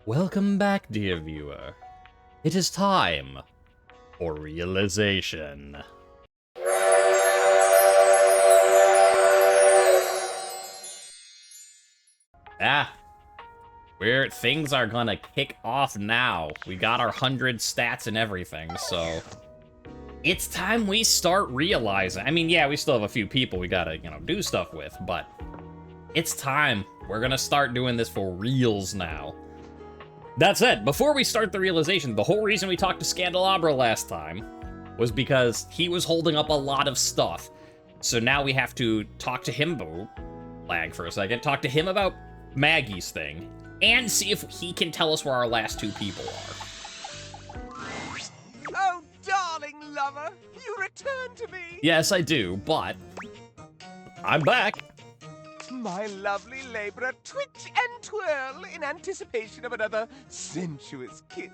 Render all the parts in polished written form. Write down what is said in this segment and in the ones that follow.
Welcome back, dear viewer. It is time for realization. Things are gonna kick off now. We got our 100 stats and everything, so it's time we start realizing. I mean, yeah, we still have a few people we gotta, do stuff with, but it's time. We're gonna start doing this for reals now. That said, before we start the realization, the whole reason we talked to Scandalous last time was because he was holding up a lot of stuff. So now we have to talk to him, lag for a second, talk to him about Maggie's thing, and see if he can tell us where our last two people are. Oh, darling lover, you return to me. Yes, I do, but I'm back. My lovely laborer, twitch and twirl in anticipation of another sensuous kiss.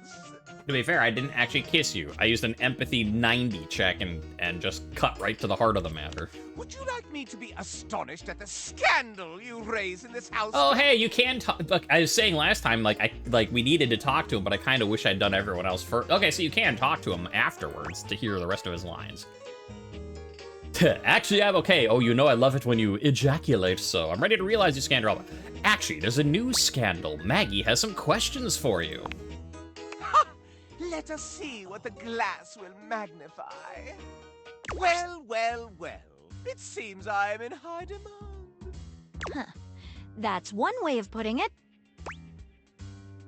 To be fair, I didn't actually kiss you. I used an empathy 90 check and just cut right to the heart of the matter. Would you like me to be astonished at the scandal you raise in this house? Oh, hey, you can talk. Look, I was saying last time, we needed to talk to him, but I kind of wish I'd done everyone else first. Okay, so you can talk to him afterwards to hear the rest of his lines. Actually, I'm okay. Oh, I love it when you ejaculate, so I'm ready to realize you, Scandalous. Actually, there's a new scandal. Maggie has some questions for you. Ha! Let us see what the glass will magnify. Well, well, well. It seems I am in high demand. Huh. That's one way of putting it.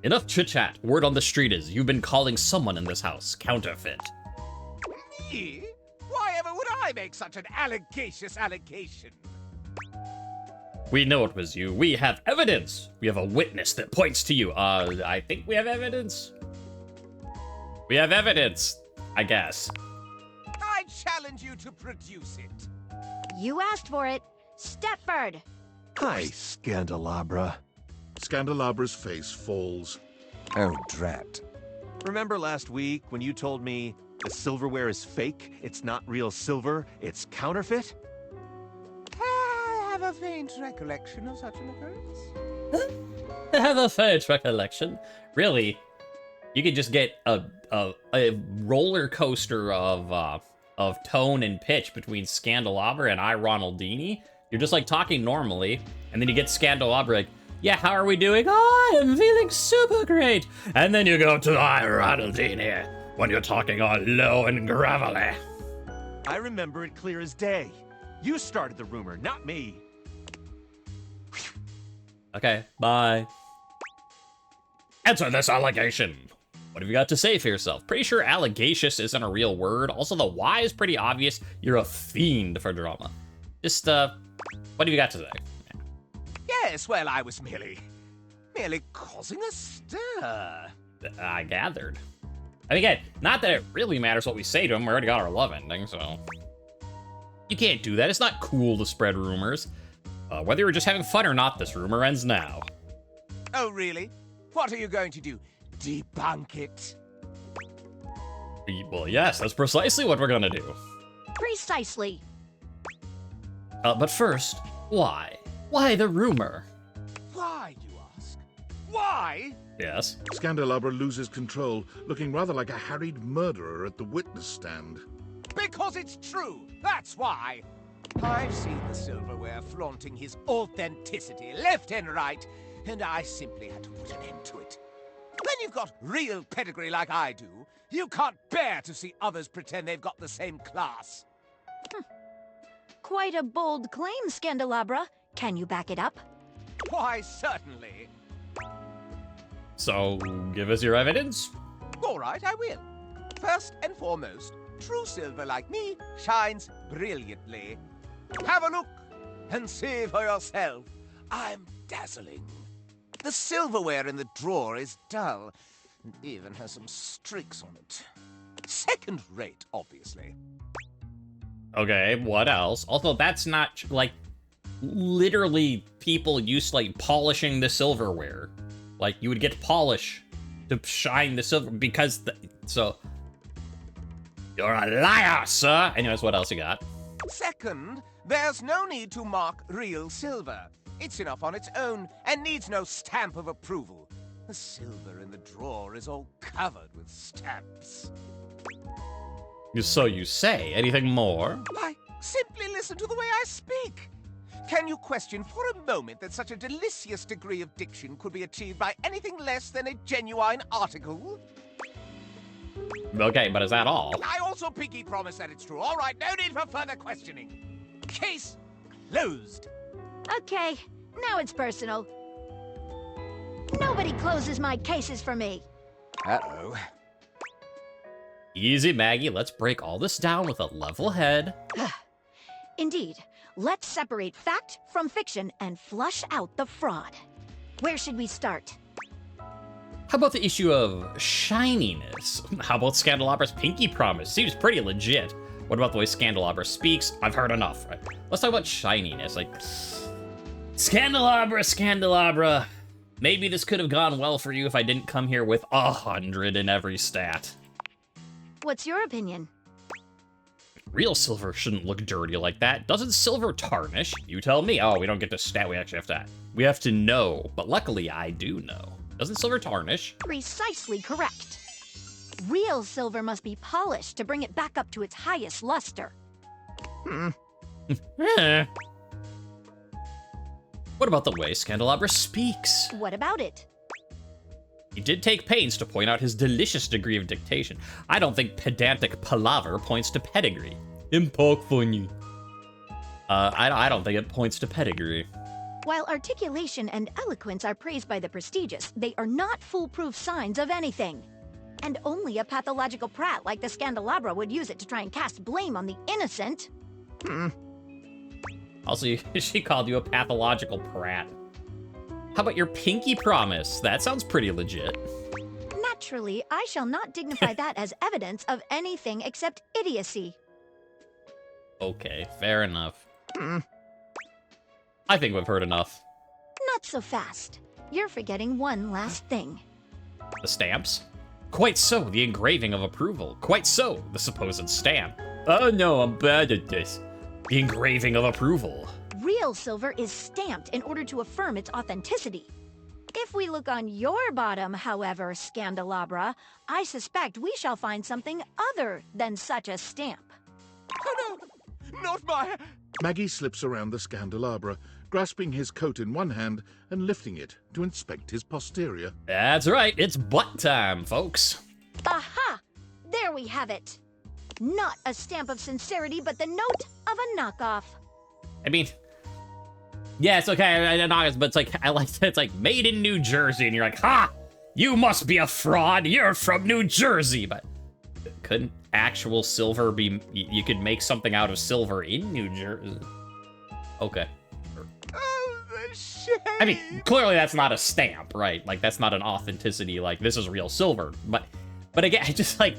Enough chit-chat. Word on the street is you've been calling someone in this house counterfeit. Me? Why ever would I make such an allegacious allegation? We know it was you. We have evidence. We have a witness that points to you. I think we have evidence. We have evidence, I guess. I challenge you to produce it. You asked for it. Stepford. Hi, Scandalous. Scandalabra's face falls. Oh, drat. Remember last week when you told me the silverware is fake? It's not real silver, it's counterfeit? I have a faint recollection of such an occurrence. I have a faint recollection. Really, you could just get a roller coaster of tone and pitch between Scandalous and I, Ronaldini. You're just like talking normally, and then you get Scandalous like, yeah, how are we doing? Oh, I'm feeling super great. And then you go to I, Ronaldini, when you're talking all low and gravelly. I remember it clear as day. You started the rumor, not me. Okay, bye. Answer this allegation. What have you got to say for yourself? Pretty sure allegacious isn't a real word. Also, the Y is pretty obvious. You're a fiend for drama. Just, what have you got to say? Yes, well, I was merely causing a stir. I gathered. I mean, again, not that it really matters what we say to him. We already got our love ending, so... You can't do that. It's not cool to spread rumors. Whether you were just having fun or not, this rumor ends now. Oh, really? What are you going to do? Debunk it? Well, yes, that's precisely what we're gonna do. Precisely. But first, why? Why the rumor? Why, you ask? Why? Yes. Scandalabra loses control, looking rather like a harried murderer at the witness stand. Because it's true, that's why. I've seen the silverware flaunting his authenticity left and right, and I simply had to put an end to it. When you've got real pedigree like I do, you can't bear to see others pretend they've got the same class. Quite a bold claim, Scandalous. Can you back it up? Why, certainly. So, give us your evidence? All right, I will. First and foremost, true silver like me shines brilliantly. Have a look and see for yourself. I'm dazzling. The silverware in the drawer is dull and even has some streaks on it. Second rate, obviously. Okay, what else? Also, that's not, literally people used to, polishing the silverware. Like, you would get polish to shine the silver, because, so... You're a liar, sir! Anyways, what else you got? Second, there's no need to mark real silver. It's enough on its own and needs no stamp of approval. The silver in the drawer is all covered with stamps. So you say. Anything more? Why, simply listen to the way I speak. Can you question for a moment that such a delicious degree of diction could be achieved by anything less than a genuine article? Okay, but is that all? I also pinky promise that it's true. All right, no need for further questioning. Case closed. Okay, now it's personal. Nobody closes my cases for me. Uh-oh. Easy, Maggie. Let's break all this down with a level head. Indeed. Let's separate fact from fiction and flush out the fraud. Where should we start? How about the issue of shininess? How about Scandalabra's pinky promise? Seems pretty legit. What about the way Scandalabra speaks? I've heard enough. Right? Let's talk about shininess. Like, Scandalabra. Maybe this could have gone well for you if I didn't come here with 100 in every stat. What's your opinion? Real silver shouldn't look dirty like that. Doesn't silver tarnish? You tell me. Oh, we don't get to stat. We actually have to know. But luckily, I do know. Doesn't silver tarnish? Precisely correct. Real silver must be polished to bring it back up to its highest luster. Eh. What about the way Scandalabra speaks? What about it? He did take pains to point out his delicious degree of dictation. I don't think pedantic palaver points to pedigree. Funny. I don't think it points to pedigree. While articulation and eloquence are praised by the prestigious, they are not foolproof signs of anything. And only a pathological prat like the Scandalabra would use it to try and cast blame on the innocent. Also, she called you a pathological prat. How about your pinky promise? That sounds pretty legit. Naturally, I shall not dignify that as evidence of anything except idiocy. Okay, fair enough. I think we've heard enough. Not so fast. You're forgetting one last thing. The stamps? Quite so, the engraving of approval. Quite so, the supposed stamp. Oh no, I'm bad at this. The engraving of approval. Real silver is stamped in order to affirm its authenticity. If we look on your bottom, however, Scandalabra, I suspect we shall find something other than such a stamp. Oh no! Not my... Maggie slips around the Scandalabra, grasping his coat in one hand and lifting it to inspect his posterior. That's right, it's butt time, folks. Aha! There we have it. Not a stamp of sincerity, but the note of a knockoff. I mean, yeah, it's okay, but it's like, I like that it's like made in New Jersey, and you're like, ha! You must be a fraud, you're from New Jersey! But couldn't actual silver be, you could make something out of silver in New Jersey? Okay. Oh, the shame! I mean, clearly that's not a stamp, right? Like, that's not an authenticity, like, this is real silver. But again, just like,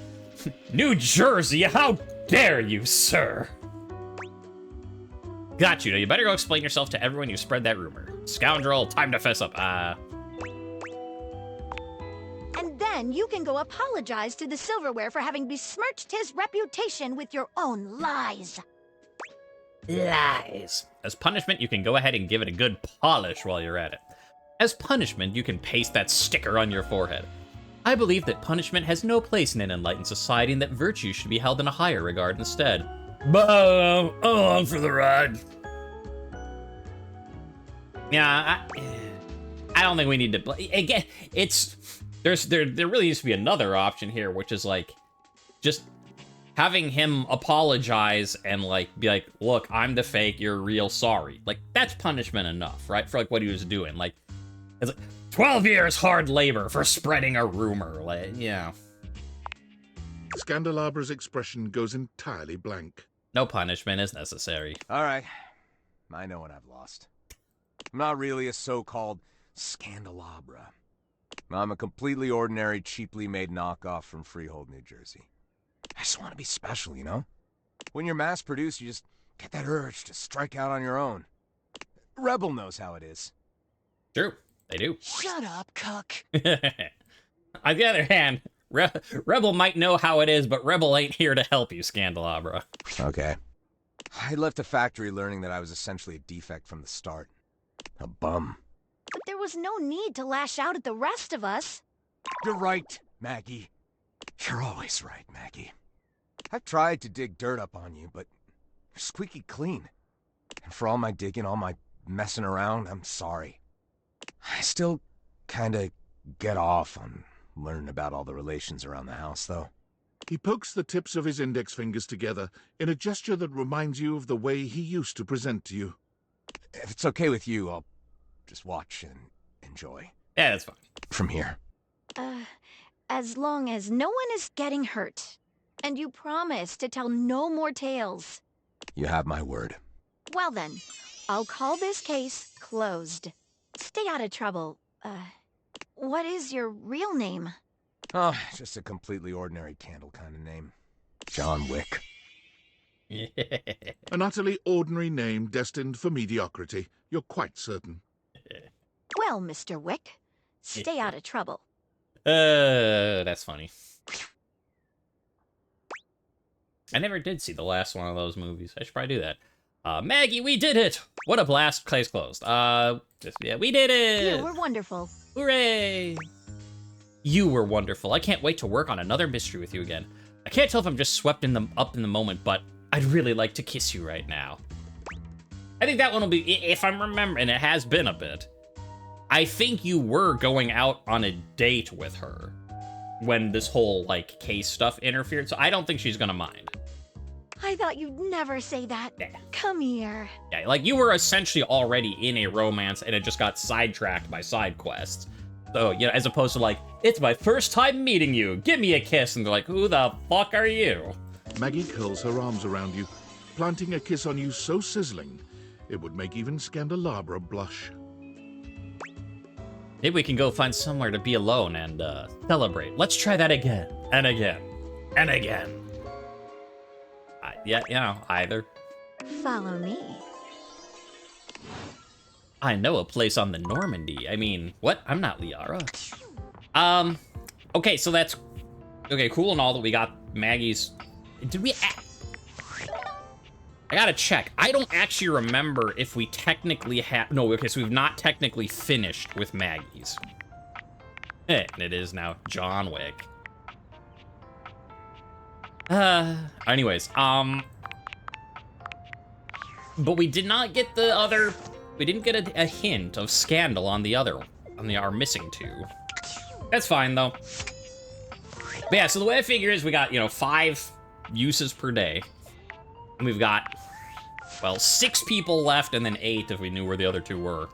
New Jersey, how dare you, sir? Got you. Now you better go explain yourself to everyone who spread that rumor. Scoundrel, time to fess up. And then you can go apologize to the silverware for having besmirched his reputation with your own lies. Lies. As punishment, you can go ahead and give it a good polish while you're at it. As punishment, you can paste that sticker on your forehead. I believe that punishment has no place in an enlightened society and that virtue should be held in a higher regard instead. But, on for the ride. Yeah, I don't think we need to... Again, there really needs to be another option here, which is, like, just having him apologize and, like, be like, look, I'm the fake, you're real, sorry. Like, that's punishment enough, right? For, like, what he was doing. Like, it's like, 12 years hard labor for spreading a rumor. Like, yeah. Scandalabra's expression goes entirely blank. No punishment is necessary. All right. I know what I've lost. I'm not really a so-called Scandalabra. I'm a completely ordinary, cheaply made knockoff from Freehold, New Jersey. I just want to be special, you know? When you're mass-produced, you just get that urge to strike out on your own. Rebel knows how it is. True, they do. Shut up, cuck. On the other hand, Rebel might know how it is, but Rebel ain't here to help you, Scandalabra. Okay. I left the factory learning that I was essentially a defect from the start. A bum. But there was no need to lash out at the rest of us. You're right, Maggie. You're always right, Maggie. I've tried to dig dirt up on you, but you're squeaky clean. And for all my digging, all my messing around, I'm sorry. I still kinda get off on learning about all the relations around the house, though. He pokes the tips of his index fingers together in a gesture that reminds you of the way he used to present to you. If it's okay with you, I'll just watch and enjoy. Yeah, that's fine. From here. As long as no one is getting hurt. And you promise to tell no more tales. You have my word. Well then, I'll call this case closed. Stay out of trouble. What is your real name? Oh, just a completely ordinary candle kind of name. John Wick. An utterly ordinary name destined for mediocrity, you're quite certain. Well, Mr. Wick, stay out of trouble. That's funny. I never did see the last one of those movies. I should probably do that. Maggie, we did it! What a blast. Case closed. Yeah, we did it! You were wonderful. Hooray! You were wonderful. I can't wait to work on another mystery with you again. I can't tell if I'm just swept up in the moment, but I'd really like to kiss you right now. I think that one will be, if I'm remembering, it has been a bit. I think you were going out on a date with her when this whole, like, case stuff interfered, so I don't think she's gonna mind. I thought you'd never say that. Yeah. Come here. Yeah, like, you were essentially already in a romance, and it just got sidetracked by side quests. So, you know, as opposed to, like, it's my first time meeting you, give me a kiss, and they're like, who the fuck are you? Maggie curls her arms around you, planting a kiss on you so sizzling, it would make even Scandalabra blush. Maybe we can go find somewhere to be alone and, celebrate. Let's try that again, and again, and again. Yeah, you know, either. Follow me. I know a place on the Normandy. I mean, what? I'm not Liara. Okay, so that's... Okay, cool and all that we got Maggie's... Did we... I gotta check. I don't actually remember if we technically have... No, okay, so we've not technically finished with Maggie's. And it is now John Wick. Anyways, but we did not get the other... We didn't get a hint of Scandal on the other one, on our missing two. That's fine, though. But yeah, so the way I figure is we got, you know, 5 uses per day. And we've got, well, 6 people left, and then 8 if we knew where the other 2 were.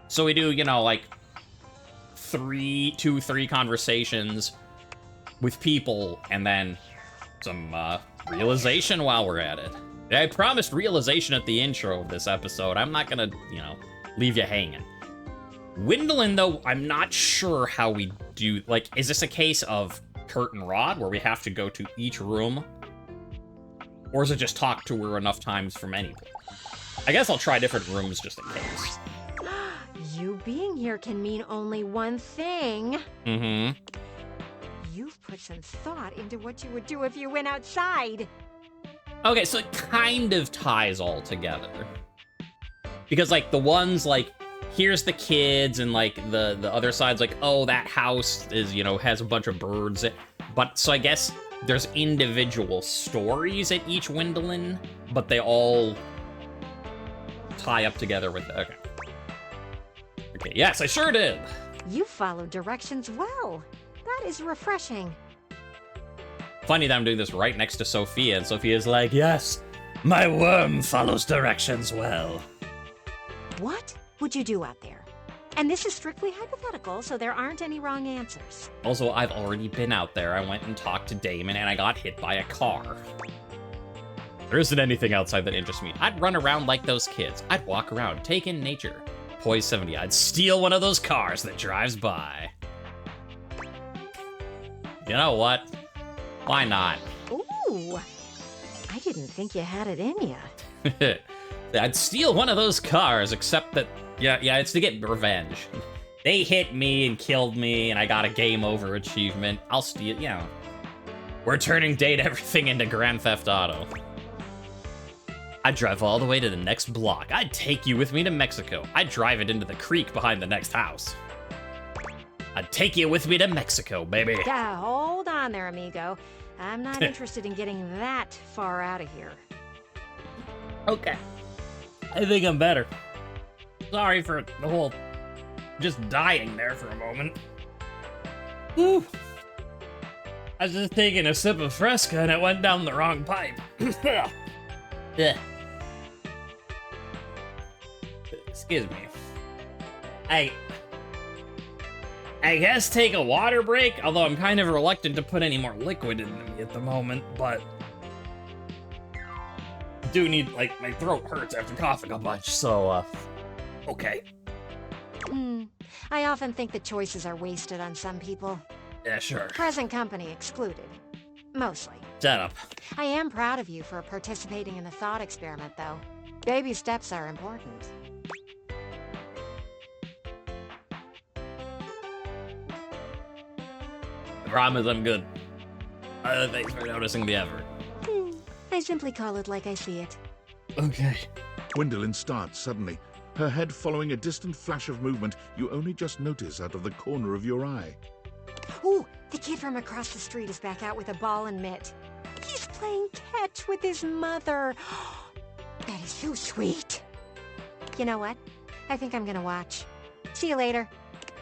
So we do, you know, like, 3 conversations with people, and then some, realization while we're at it. I promised realization at the intro of this episode. I'm not gonna, you know, leave you hanging. Windlin, though, I'm not sure how we do... Like, is this a case of curtain rod, where we have to go to each room? Or is it just talk to her enough times from any place? I guess I'll try different rooms just in case. You being here can mean only one thing. Mm-hmm. You've put some thought into what you would do if you went outside. Okay, so it kind of ties all together. Because, like, the ones, like, here's the kids, and, like, the other side's like, oh, that house is, you know, has a bunch of birds. But, so I guess there's individual stories at each Windlin, but they all tie up together with, okay. Okay, yes, I sure did. You followed directions well. That is refreshing. Funny that I'm doing this right next to Sophia, and Sophia's like, yes, my worm follows directions well. What would you do out there? And this is strictly hypothetical, so there aren't any wrong answers. Also, I've already been out there. I went and talked to Damon, and I got hit by a car. There isn't anything outside that interests me. I'd run around like those kids. I'd walk around, take in nature. Poise 70, I'd steal one of those cars that drives by. You know what? Why not? Ooh, I didn't think you had it in you. I'd steal one of those cars, except that, yeah, it's to get revenge. They hit me and killed me, and I got a game over achievement. I'll steal, you know. We're turning date everything into Grand Theft Auto. I'd drive all the way to the next block. I'd take you with me to Mexico. I'd drive it into the creek behind the next house. I'd take you with me to Mexico, baby. Yeah, hold on there, amigo. I'm not interested in getting that far out of here. Okay. I think I'm better. Sorry for the whole just dying there for a moment. Whew. I was just taking a sip of Fresca and it went down the wrong pipe. Yeah. Excuse me. I guess take a water break, although I'm kind of reluctant to put any more liquid in me at the moment, but I do need, like, my throat hurts after coughing a bunch, so, okay. I often think the choices are wasted on some people. Yeah, sure. Present company excluded. Mostly. Shut up. I am proud of you for participating in the thought experiment, though. Baby steps are important. The problem is I'm good. Thanks for noticing the effort. I simply call it like I see it. Okay. Gwendolyn starts suddenly, her head following a distant flash of movement you only just notice out of the corner of your eye. Ooh, the kid from across the street is back out with a ball and mitt. He's playing catch with his mother. That is so sweet. You know what? I think I'm gonna watch. See you later.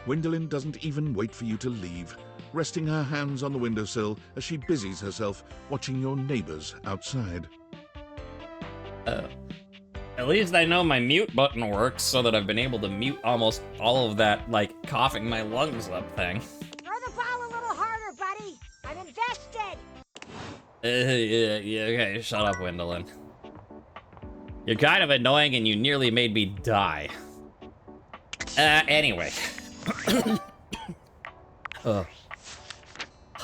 Gwendolyn doesn't even wait for you to leave, resting her hands on the windowsill as she busies herself watching your neighbors outside. At least I know my mute button works so that I've been able to mute almost all of that, like, coughing my lungs up thing. Throw the ball a little harder, buddy. I'm invested. Yeah, okay, shut up, Gwendolyn. You're kind of annoying and you nearly made me die. Anyway.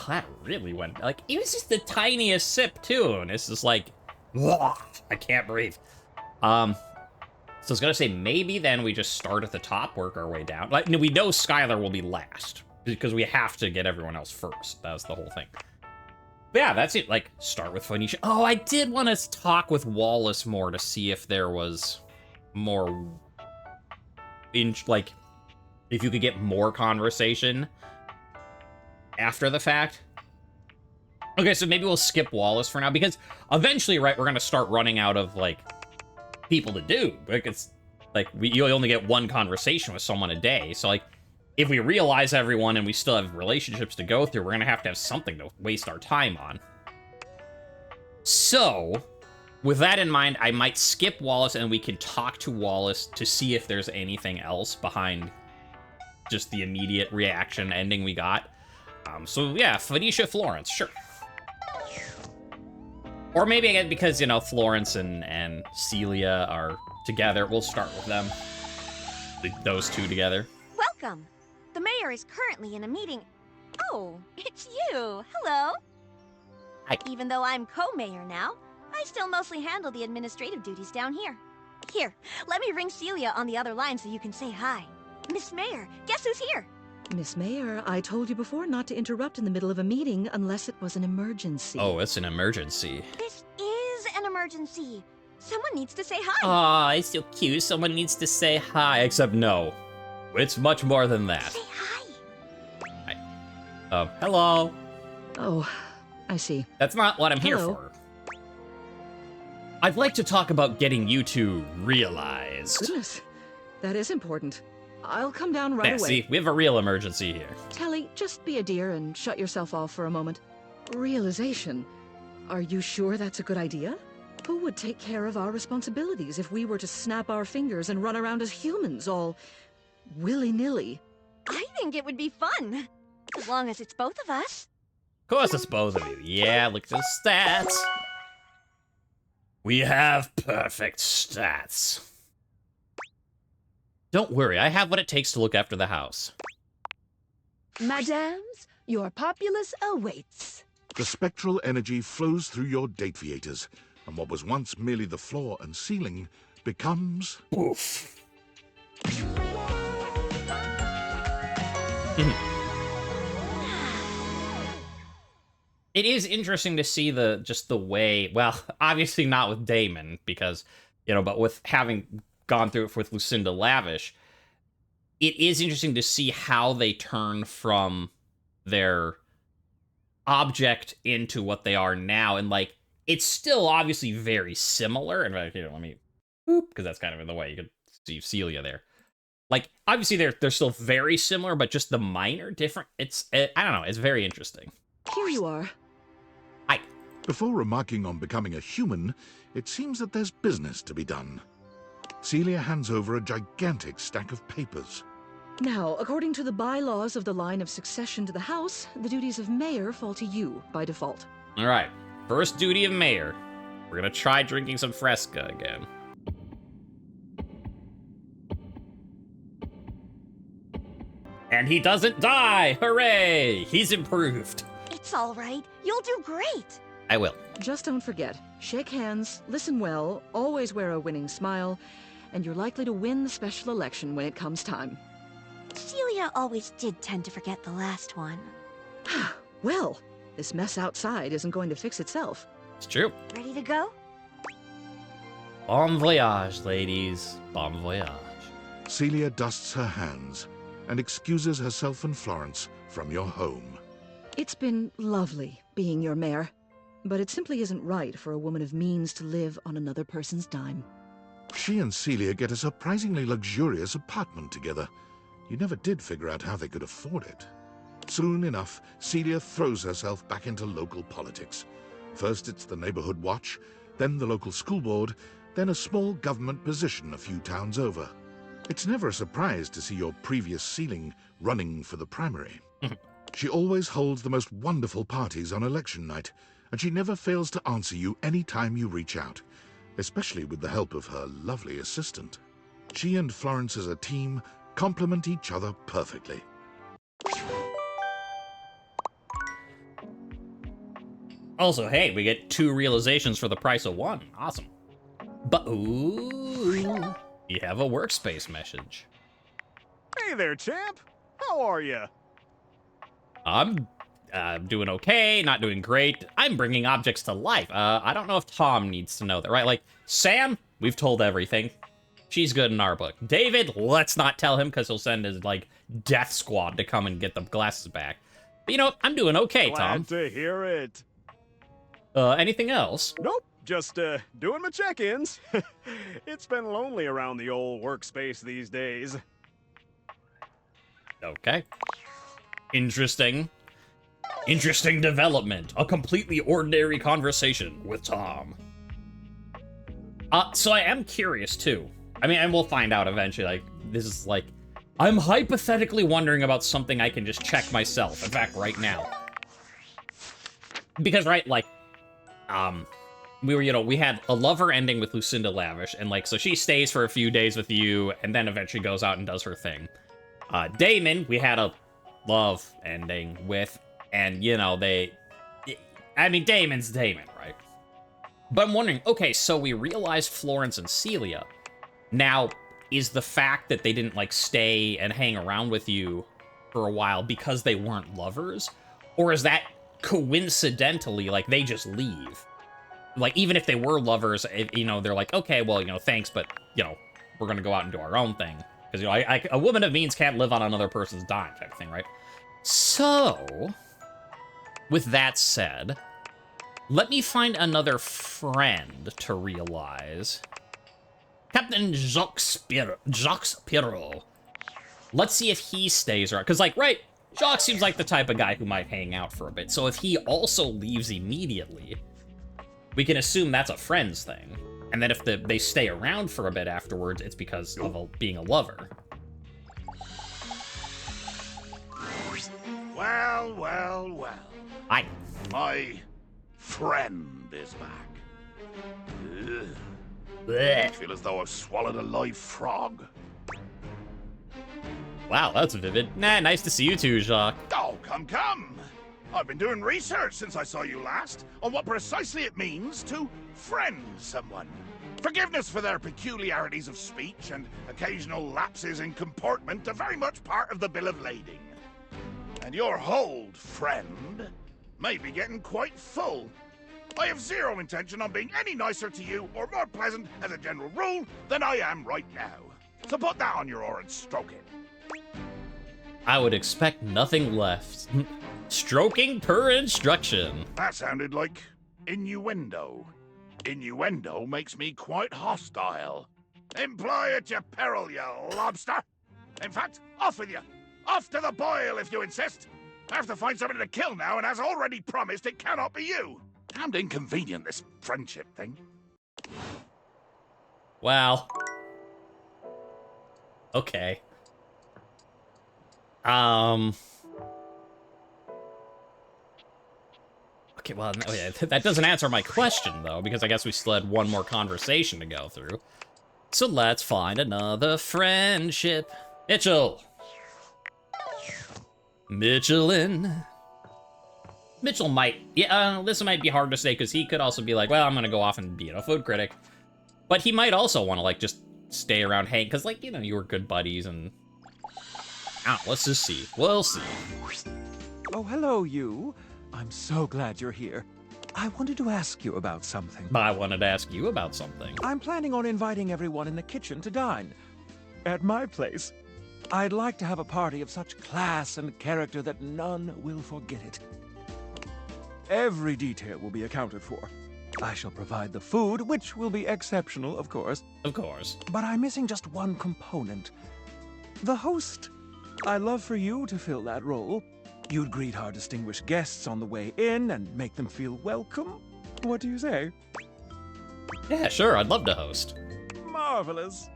That really went, like, it was just the tiniest sip, too, and it's just like, ugh, I can't breathe. So I was gonna say, maybe then we just start at the top, work our way down. Like, we know Skylar will be last, because we have to get everyone else first. That was the whole thing. But yeah, that's it, like, start with Phoenicia. Oh, I did want to talk with Wallace more to see if there was more, like, if you could get more conversation after the fact. Okay, so maybe we'll skip Wallace for now, because eventually, right, we're gonna start running out of, like, people to do. Like, it's, like, you only get one conversation with someone a day, so, like, if we realize everyone and we still have relationships to go through, we're gonna have something to waste our time on. So, with that in mind, I might skip Wallace and we can talk to Wallace to see if there's anything else behind just the immediate reaction ending we got. So yeah, Phoenicia, Florence, sure. Or maybe again, because, you know, Florence and Celia are together, we'll start with them. Those two together. Welcome. The mayor is currently in a meeting. Oh, it's you. Hello. Hi. Even though I'm co-mayor now, I still mostly handle the administrative duties down here. Here, let me ring Celia on the other line so you can say hi. Miss Mayor, guess who's here? Miss Mayor, I told you before not to interrupt in the middle of a meeting unless it was an emergency. Oh, it's an emergency. This is an emergency. Someone needs to say hi. Aw, it's so cute. Someone needs to say hi. Except no. It's much more than that. Say hi. Hi. Hello. Oh, I see. That's not what I'm here Hello. for. I'd like to talk about getting you two realized. Goodness, that is important. I'll come down right Yeah, away. see, we have a real emergency here. Telly, just be a dear and shut yourself off for a moment. Realization. Are you sure that's a good idea? Who would take care of our responsibilities if we were to snap our fingers and run around as humans, all willy-nilly? I think it would be fun. As long as it's both of us. Of course it's both of you. Yeah, look at the stats. We have perfect stats. Don't worry, I have what it takes to look after the house. Madams, your populace awaits. The spectral energy flows through your dateviators, and what was once merely the floor and ceiling becomes... Oof. It is interesting to see just the way, well, obviously not with Damon, because, but with having gone through it with Lucinda Lavish, it is interesting to see how they turn from their object into what they are now. And, like, it's still obviously very similar. And, let me, because that's kind of in the way. You could see Celia there. Like, obviously they're still very similar, but just the minor different. I don't know. It's very interesting. Here you are. Hi. Before remarking on becoming a human, it seems that there's business to be done. Celia hands over a gigantic stack of papers. Now, according to the bylaws of the line of succession to the house, the duties of mayor fall to you by default. All right. First duty of mayor. We're going to try drinking some Fresca again. And he doesn't die! Hooray! He's improved. It's all right. You'll do great. I will. Just don't forget, shake hands, listen well, always wear a winning smile, and you're likely to win the special election when it comes time. Celia always did tend to forget the last one. Well, this mess outside isn't going to fix itself. It's true. Ready to go? Bon voyage, ladies. Bon voyage. Celia dusts her hands and excuses herself and Florence from your home. It's been lovely being your mayor, but it simply isn't right for a woman of means to live on another person's dime. She and Celia get a surprisingly luxurious apartment together. You never did figure out how they could afford it. Soon enough, Celia throws herself back into local politics. First it's the neighborhood watch, then the local school board, then a small government position a few towns over. It's never a surprise to see your previous ceiling running for the primary. She always holds the most wonderful parties on election night, and she never fails to answer you any time you reach out, especially with the help of her lovely assistant. She and Florence as a team complement each other perfectly. Also, hey, we get 2 realizations for the price of 1. Awesome. But, ooh, you have a workspace message. Hey there, champ. How are you? I'm doing okay, not doing great. I'm bringing objects to life. I don't know if Tom needs to know that, right? Like, Sam, we've told everything. She's good in our book. David, let's not tell him because he'll send his, like, death squad to come and get the glasses back. But you know what? I'm doing okay, Tom. Glad to hear it. Anything else? Nope, just doing my check-ins. It's been lonely around the old workspace these days. Okay. Interesting. Interesting development. A completely ordinary conversation with Tom. So I am curious, too. I mean, and we'll find out eventually, like, this is, like... I'm hypothetically wondering about something I can just check myself. In fact, right now. Because, right, like... we had a lover ending with Lucinda Lavish, and, like, so she stays for a few days with you, and then eventually goes out and does her thing. Damon, we had a love ending with, and, Damon's Damon, right? But I'm wondering, okay, so we realized Florence and Celia. Now, is the fact that they didn't, like, stay and hang around with you for a while because they weren't lovers? Or is that coincidentally, like, they just leave? Like, even if they were lovers, they're like, okay, well, thanks, but, we're gonna go out and do our own thing. Because, a woman of means can't live on another person's dime type of thing, right? So, with that said, let me find another friend to realize. Captain Jacques Pirro. Let's see if he stays around. Because, like, right, Jacques seems like the type of guy who might hang out for a bit. So if he also leaves immediately, we can assume that's a friend's thing. And then if they stay around for a bit afterwards, it's because of being a lover. Well, well, well. Hi. My friend is back. Ugh. Blech. I feel as though I've swallowed a live frog. Wow, that's vivid. Nah, nice to see you too, Jacques. Oh, come. I've been doing research since I saw you last on what precisely it means to friend someone. Forgiveness for their peculiarities of speech and occasional lapses in comportment are very much part of the bill of lading. And your hold, friend, may be getting quite full. I have zero intention on being any nicer to you or more pleasant as a general rule than I am right now. So put that on your oar and stroke it. I would expect nothing left. Stroking per instruction. That sounded like innuendo. Innuendo makes me quite hostile. Employ at your peril, you lobster. In fact, off with you. Off to the boil if you insist. I have to find somebody to kill now, and as already promised, it cannot be you. Damned inconvenient, this friendship thing. Well. Okay. Okay, well, no, yeah, that doesn't answer my question, though, because I guess we still had one more conversation to go through. So let's find another friendship. Mitchell. Mitchellin. Mitchell might, yeah, this might be hard to say, because he could also be like, well, I'm gonna go off and be a food critic. But he might also want to, like, just stay around Hank, because, like, you know, you were good buddies, and... let's just see. We'll see. Oh, hello, you. I'm so glad you're here. I wanted to ask you about something. I wanted to ask you about something. I'm planning on inviting everyone in the kitchen to dine. At my place. I'd like to have a party of such class and character that none will forget it. Every detail will be accounted for. I shall provide the food, which will be exceptional, of course. Of course. But I'm missing just one component. The host. I'd love for you to fill that role. You'd greet our distinguished guests on the way in and make them feel welcome. What do you say? Yeah, sure, I'd love to host. Marvelous.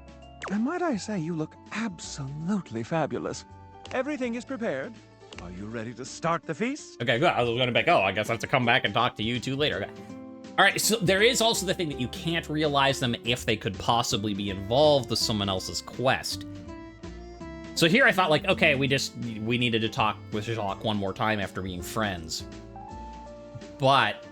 And might I say, you look absolutely fabulous. Everything is prepared. Are you ready to start the feast? Okay, good. I was gonna be like, oh, I guess I have to come back and talk to you two later. Okay. All right, so there is also the thing that you can't realize them if they could possibly be involved with someone else's quest. So here I thought, like, okay, we needed to talk with Jacques one more time after being friends. But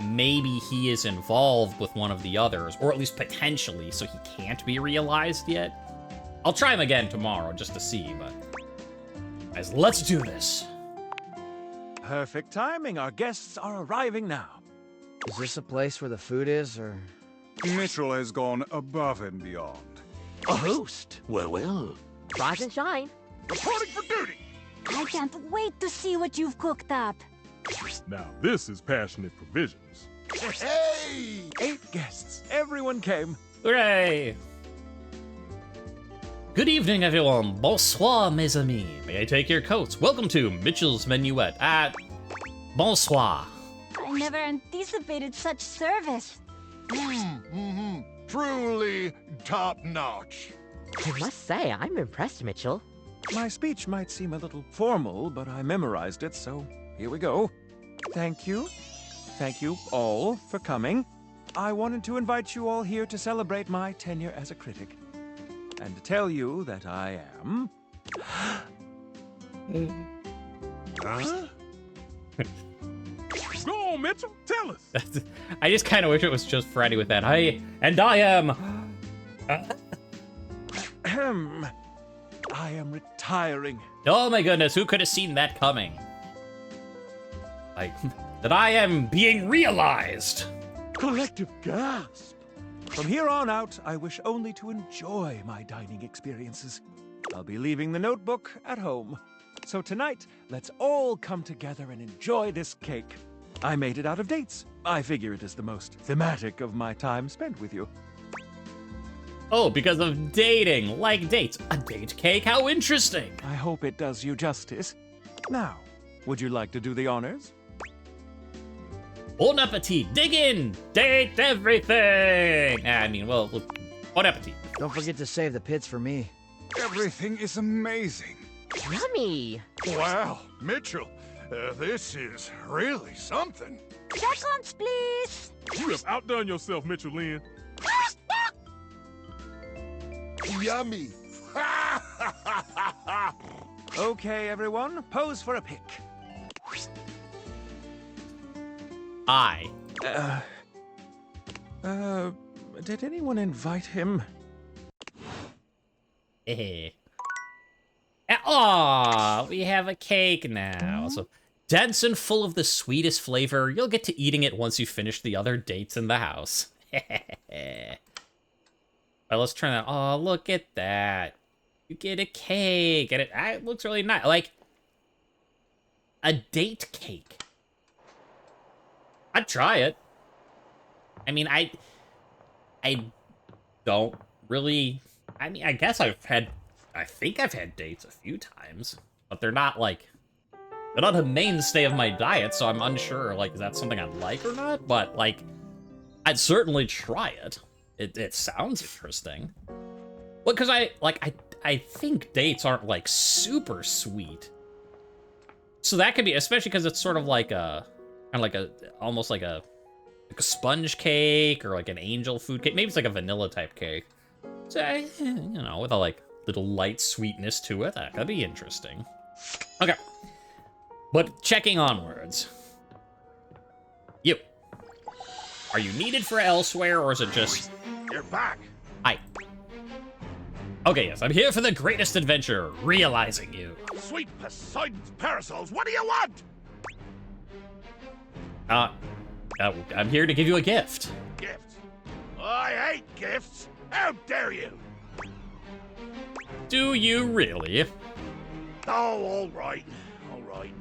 maybe he is involved with one of the others, or at least potentially, so he can't be realized yet. I'll try him again tomorrow just to see, but... Guys, let's do this. Perfect timing. Our guests are arriving now. Is this a place where the food is, or...? Mitchell has gone above and beyond. A host? Well, well. Rise and shine. Reporting for duty! I can't wait to see what you've cooked up. Now this is passionate provisions. Hey! 8 guests. Everyone came. Hooray! Good evening, everyone. Bonsoir, mes amis. May I take your coats? Welcome to Mitchell's Minuet. Bonsoir. I never anticipated such service. Truly top-notch. I must say, I'm impressed, Mitchell. My speech might seem a little formal, but I memorized it, so here we go. Thank you. Thank you all for coming. I wanted to invite you all here to celebrate my tenure as a critic. And to tell you that I am... Huh? Go on, Mitchell. Tell us. I just kind of wish it was just Freddy with that. I am... I am retiring. Oh my goodness, who could have seen that coming? Like, that I am being realized. Collective gasp. From here on out, I wish only to enjoy my dining experiences. I'll be leaving the notebook at home. So tonight, let's all come together and enjoy this cake. I made it out of dates. I figure it is the most thematic of my time spent with you. Oh, because of dating, like dates. A date cake? How interesting. I hope it does you justice. Now, would you like to do the honors? Bon appetit. Dig in. Date everything. I mean, well, bon appetit. Don't forget to save the pits for me. Everything is amazing. Yummy. Wow, Mitchell, this is really something. Seconds, please. You have outdone yourself, Mitchell Lynn. Yummy. Okay, everyone, pose for a pic. I. Did anyone invite him? Aw, we have a cake now. So Dense and full of the sweetest flavor. You'll get to eating it once you finish the other dates in the house. Alright, let's turn that. Oh, look at that. You get a cake, and it looks really nice. Like, a date cake. I'd try it. I mean, I don't really... I mean, I guess I think I've had dates a few times, but they're not, like... They're not a mainstay of my diet, so I'm unsure, like, is that something I'd like or not? But, like, I'd certainly try it. It sounds interesting. Well, because I think dates aren't, like, super sweet. So that could be, especially because it's sort of like a, kind of like a, almost like a sponge cake or like an angel food cake. Maybe it's like a vanilla type cake. So, you know, with a, like, little light sweetness to it. That'd be interesting. Okay. But checking onwards. You. Are you needed for elsewhere, or is it just... You're back. Hi. Okay, yes, I'm here for the greatest adventure, realizing you. Sweet Poseidon's parasols, what do you want? I'm here to give you a gift. Gifts? I hate gifts. How dare you? Do you really? Oh, all right.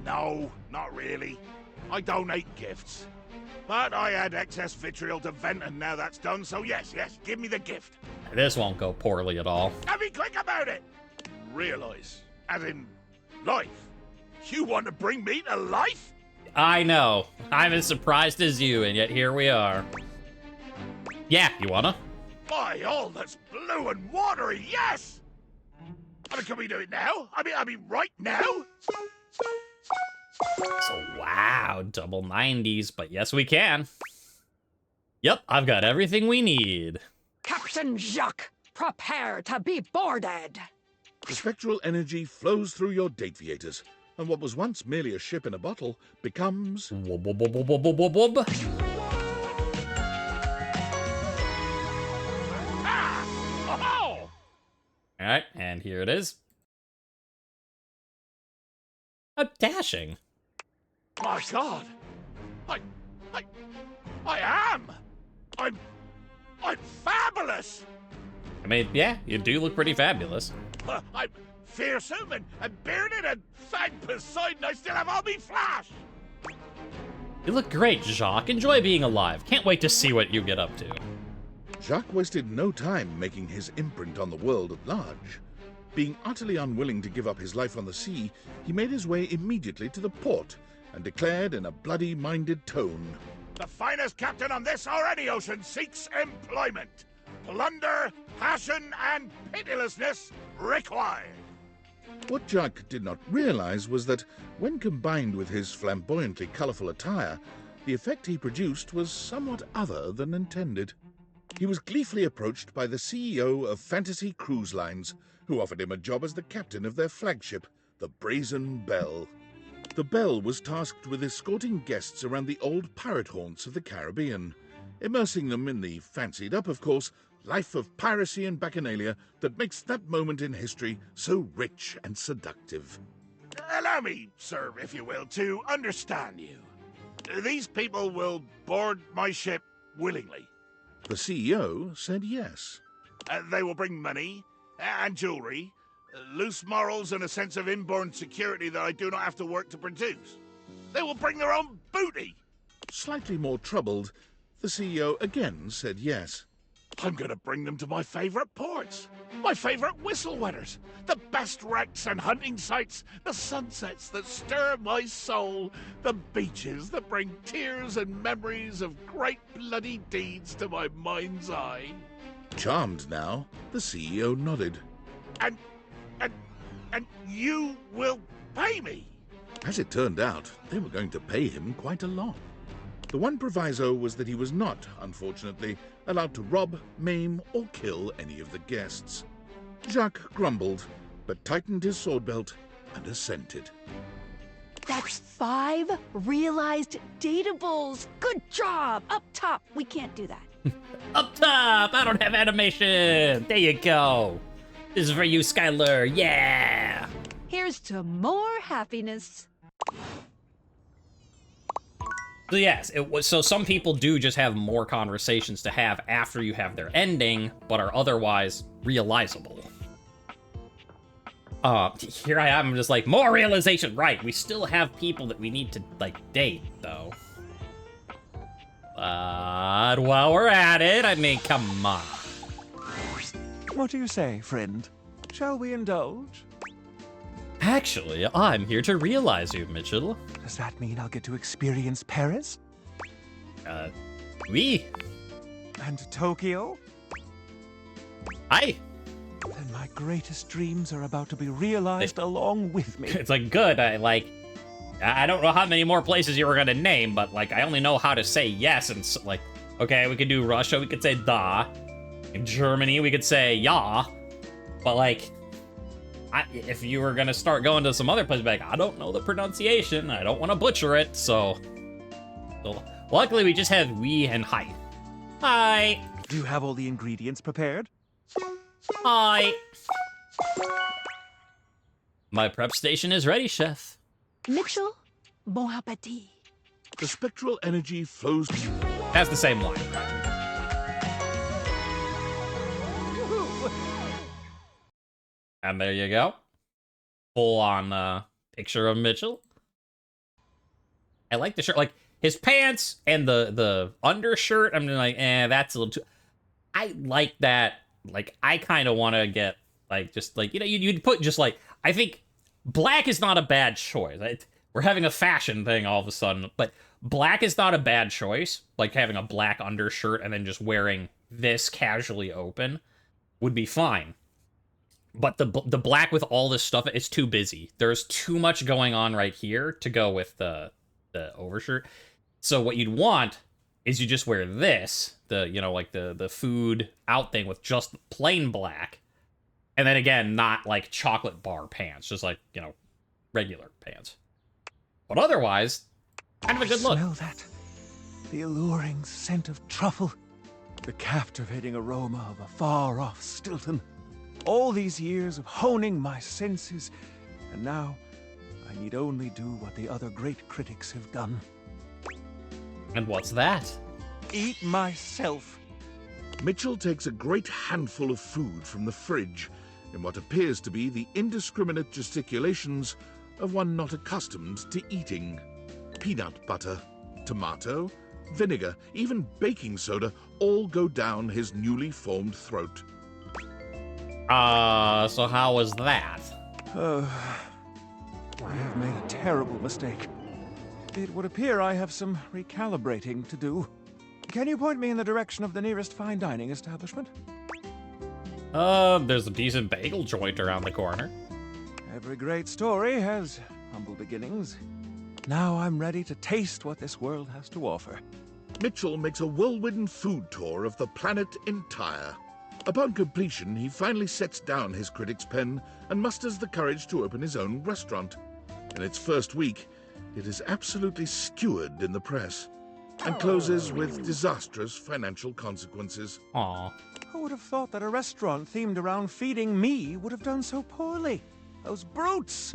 No, not really. I don't hate gifts. But I had excess vitriol to vent, and now that's done, so yes, give me the gift. This won't go poorly at all. Now be quick about it! Realize, as in life. You want to bring me to life? I know. I'm as surprised as you, and yet here we are. Yeah, you wanna? By all that's blue and watery, yes! I mean, can we do it now? I mean, right now? So, wow, double 90s, but yes, we can. Yep, I've got everything we need. Captain Jacques, prepare to be boarded. The spectral energy flows through your Dateviators, and what was once merely a ship in a bottle becomes... Wub, wub, wub, wub, wub, wub, wub. Oh! Alright, and here it is. A dashing. My God! I am! I'm fabulous! I mean, yeah, you do look pretty fabulous. I'm fearsome and bearded, and thank Poseidon I still have all me flash! You look great, Jacques. Enjoy being alive. Can't wait to see what you get up to. Jacques wasted no time making his imprint on the world at large. Being utterly unwilling to give up his life on the sea, he made his way immediately to the port and declared in a bloody-minded tone, The finest captain on this or any ocean seeks employment. Plunder, passion, and pitilessness required. What Jacques did not realize was that, when combined with his flamboyantly colorful attire, the effect he produced was somewhat other than intended. He was gleefully approached by the CEO of Fantasy Cruise Lines, who offered him a job as the captain of their flagship, the Brazen Belle. The Belle was tasked with escorting guests around the old pirate haunts of the Caribbean, immersing them in the fancied-up, of course, life of piracy and bacchanalia that makes that moment in history so rich and seductive. Allow me, sir, if you will, to understand you. These people will board my ship willingly. The CEO said yes. They will bring money and jewelry, loose morals, and a sense of inborn security that I do not have to work to produce. They will bring their own booty. Slightly more troubled, the CEO again said yes. I'm going to bring them to my favorite ports, my favorite whistle wetters, the best wrecks and hunting sites, the sunsets that stir my soul, the beaches that bring tears and memories of great bloody deeds to my mind's eye. Charmed now, the CEO nodded. And you will pay me? As it turned out, they were going to pay him quite a lot. The one proviso was that he was not, unfortunately, allowed to rob, maim, or kill any of the guests. Jacques grumbled, but tightened his sword belt and assented. That's 5 realized datables. Good job. Up top, we can't do that. Up top! I don't have animation! There you go! This is for you, Skylar! Yeah! Here's to more happiness. So yes, it was. So some people do just have more conversations to have after you have their ending, but are otherwise realizable. Here I am, just like, more realization. Right, we still have people that we need to, like, date, though. But while we're at it, I mean, come on. What do you say, friend? Shall we indulge? Actually, I'm here to realize you, Mitchell. Does that mean I'll get to experience Paris? Oui. And Tokyo? Aye. Then my greatest dreams are about to be realized along with me. It's like, good, I don't know how many more places you were gonna name, but, like, I only know how to say yes, and, like, okay, we could do Russia, we could say da. In Germany, we could say ja. But, like, if you were gonna start going to some other place, like, I don't know the pronunciation, I don't want to butcher it, so luckily we just have we and hi. Hi. Do you have all the ingredients prepared? Hi. My prep station is ready, chef. Mitchell, bon appétit. The spectral energy flows. That's the same line. And there you go. Full on picture of Mitchell. I like the shirt. Like, his pants and the undershirt, I'm like, that's a little too... I like that. Like, I kind of want to get, like, just, like, you know, you'd put just, like, I think black is not a bad choice. We're having a fashion thing all of a sudden, but black is not a bad choice. Like, having a black undershirt and then just wearing this casually open would be fine. But the black with all this stuff, it's too busy. There's too much going on right here to go with the overshirt. So what you'd want is you just wear this, the food out thing with just plain black. And then again, not like chocolate bar pants, just like, regular pants. But otherwise, kind of a good look. Smell that. The alluring scent of truffle. The captivating aroma of a far-off Stilton. All these years of honing my senses, and now I need only do what the other great critics have done. And what's that? Eat myself. Mitchell takes a great handful of food from the fridge in what appears to be the indiscriminate gesticulations of one not accustomed to eating. Peanut butter, tomato, vinegar, even baking soda all go down his newly formed throat. So how was that? I have made a terrible mistake. It would appear I have some recalibrating to do. Can you point me in the direction of the nearest fine dining establishment? There's a decent bagel joint around the corner. Every great story has humble beginnings. Now I'm ready to taste what this world has to offer. Mitchell makes a whirlwind food tour of the planet entire. Upon completion, he finally sets down his critic's pen and musters the courage to open his own restaurant. In its first week, it is absolutely skewered in the press and closes with disastrous financial consequences. Aww. Who would have thought that a restaurant themed around feeding me would have done so poorly? Those brutes!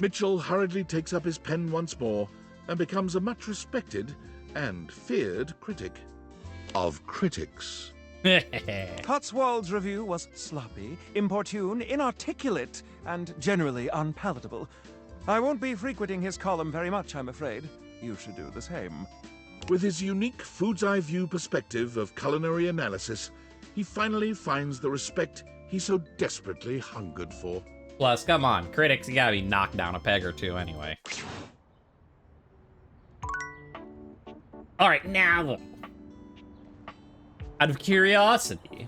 Mitchell hurriedly takes up his pen once more and becomes a much respected and feared critic. Of critics. Cotswold's review was sloppy, importune, inarticulate, and generally unpalatable. I won't be frequenting his column very much, I'm afraid. You should do the same. With his unique food's eye view perspective of culinary analysis, he finally finds the respect he so desperately hungered for. Plus, come on, critics, you gotta be knocked down a peg or two anyway. Alright, now look. Out of curiosity,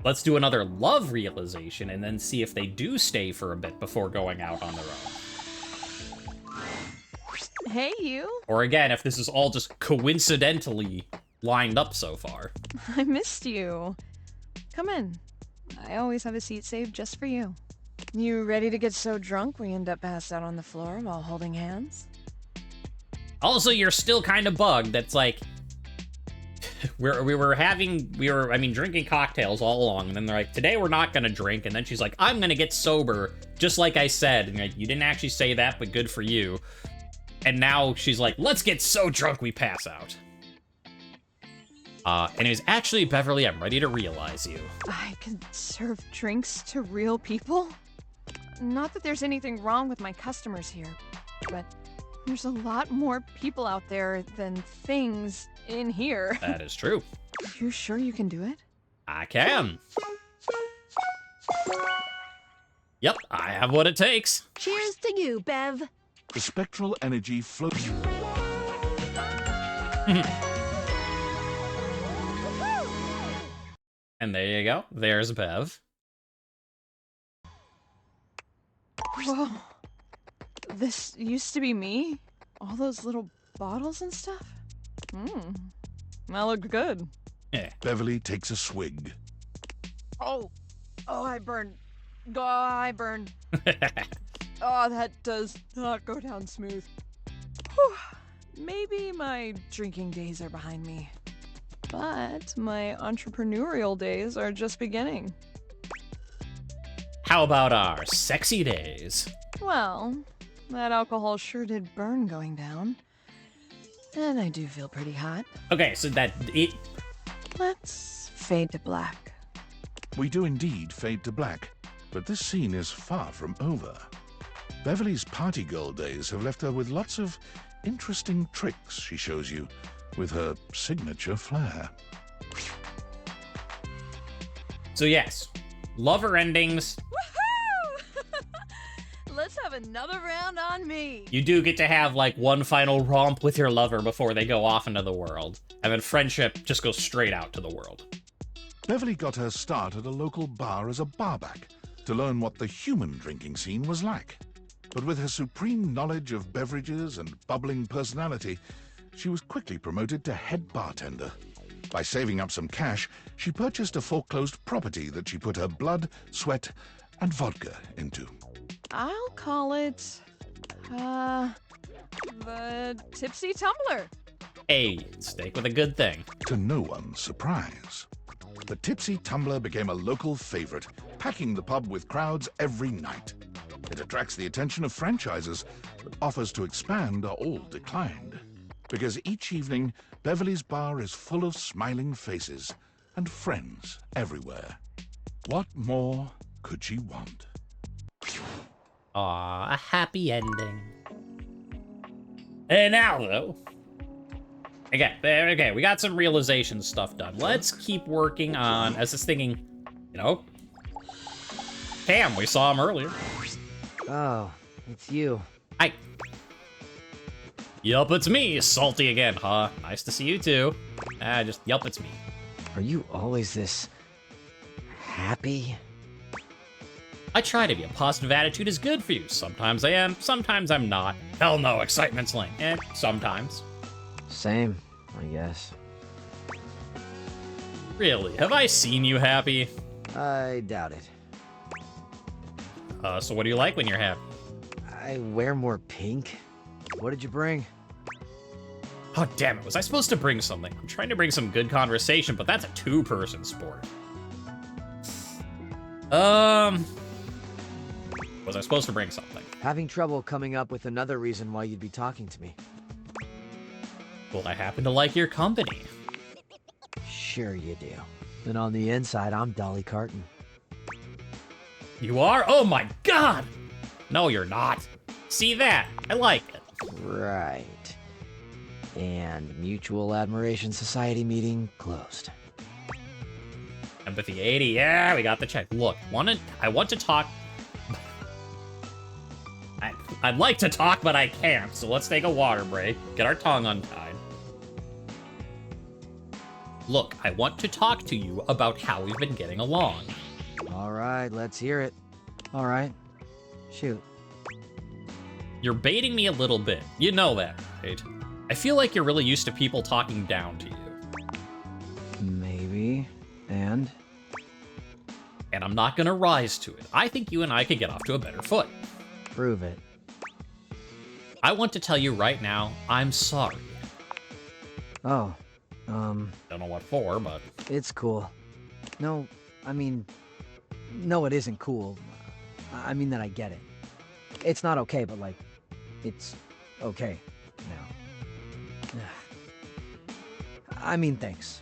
let's do another love realization and then see if they do stay for a bit before going out on their own. Hey, you. Or again, if this is all just coincidentally lined up so far. I missed you. Come in. I always have a seat saved just for you. You ready to get so drunk we end up passed out on the floor while holding hands? Also, you're still kind of bugged. That's like, we were drinking cocktails all along, and then they're like, today we're not gonna drink, and then she's like, I'm gonna get sober, just like I said. And like, you didn't actually say that, but good for you. And now she's like, let's get so drunk we pass out. Anyways, actually, Beverly, I'm ready to realize you. I can serve drinks to real people? Not that there's anything wrong with my customers here, but there's a lot more people out there than things in here. That is true. You sure you can do it? I can. Yep, I have what it takes. Cheers to you, Bev. The spectral energy floats. And there you go. There's Bev. Whoa. This used to be me? All those little bottles and stuff? That looked good. Yeah. Beverly takes a swig. Oh, I burned. Oh, I burned. Oh, that does not go down smooth. Whew. Maybe my drinking days are behind me. But my entrepreneurial days are just beginning. How about our sexy days? Well, that alcohol sure did burn going down. And I do feel pretty hot. Okay, so Let's fade to black. We do indeed fade to black, but this scene is far from over. Beverly's party girl days have left her with lots of interesting tricks she shows you, with her signature flair. So yes, lover endings. Woohoo! Let's have another round on me. You do get to have like one final romp with your lover before they go off into the world. And then friendship just goes straight out to the world. Beverly got her start at a local bar as a barback to learn what the human drinking scene was like. But with her supreme knowledge of beverages and bubbling personality, she was quickly promoted to head bartender. By saving up some cash, she purchased a foreclosed property that she put her blood, sweat, and vodka into. I'll call it, the Tipsy Tumbler. Hey, steak with a good thing. To no one's surprise, the Tipsy Tumbler became a local favorite, packing the pub with crowds every night. It attracts the attention of franchises, but offers to expand are all declined. Because each evening, Beverly's bar is full of smiling faces and friends everywhere. What more could she want? Aw, a happy ending. And now, though... Okay, we got some realization stuff done. Let's keep working on... I was just thinking, you know... Cam, we saw him earlier. Oh, it's you. Hi. Yup, it's me, Salty again, huh? Nice to see you too. Yup, it's me. Are you always this... happy? I try to be. A positive attitude is good for you. Sometimes I am, sometimes I'm not. Hell no, excitement's lame. Sometimes. Same, I guess. Really, have I seen you happy? I doubt it. So what do you like when you're happy? I wear more pink. What did you bring? Oh, damn it. Was I supposed to bring something? I'm trying to bring some good conversation, but that's a two-person sport. Was I supposed to bring something? Having trouble coming up with another reason why you'd be talking to me. Well, I happen to like your company. Sure you do. And on the inside, I'm Dolly Carton. You are? Oh my god! No, you're not. See that? I like it. Right. And Mutual Admiration Society meeting closed. Empathy 80, yeah, we got the check. Look, I want to talk... I'd like to talk, but I can't, so let's take a water break, get our tongue untied. Look, I want to talk to you about how we've been getting along. All right, let's hear it. All right. Shoot. You're baiting me a little bit. You know that, right? I feel like you're really used to people talking down to you. Maybe. And I'm not gonna rise to it. I think you and I could get off to a better foot. Prove it. I want to tell you right now, I'm sorry. Oh, Don't know what for, but... It's cool. No, I mean... No, it isn't cool. I mean that I get it. It's not okay, but like... It's okay now. I mean, thanks.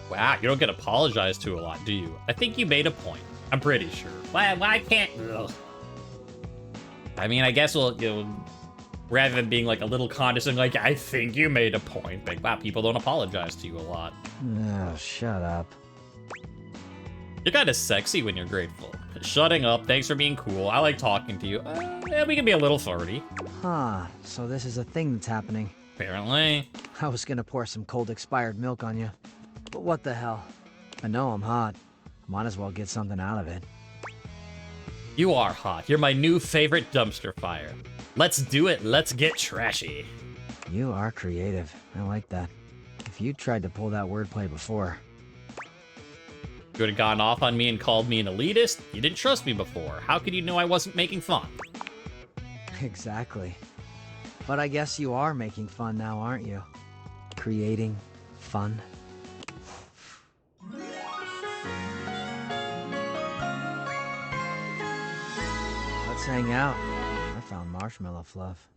Wow, you don't get apologized to a lot, do you? I think you made a point. I'm pretty sure. Why can't... Ugh. I mean, I guess we'll, you know, rather than being like a little condescending, like, I think you made a point. Like, wow, people don't apologize to you a lot. Oh, shut up. You're kind of sexy when you're grateful. Shutting up, thanks for being cool. I like talking to you. Yeah, we can be a little flirty. Huh, so this is a thing that's happening. Apparently. I was gonna pour some cold expired milk on you. But what the hell? I know I'm hot. Might as well get something out of it. You are hot. You're my new favorite dumpster fire. Let's do it. Let's get trashy. You are creative. I like that. If you tried to pull that wordplay before... You would have gone off on me and called me an elitist? You didn't trust me before. How could you know I wasn't making fun? Exactly. But I guess you are making fun now, aren't you? Creating fun. Let's hang out. I found marshmallow fluff.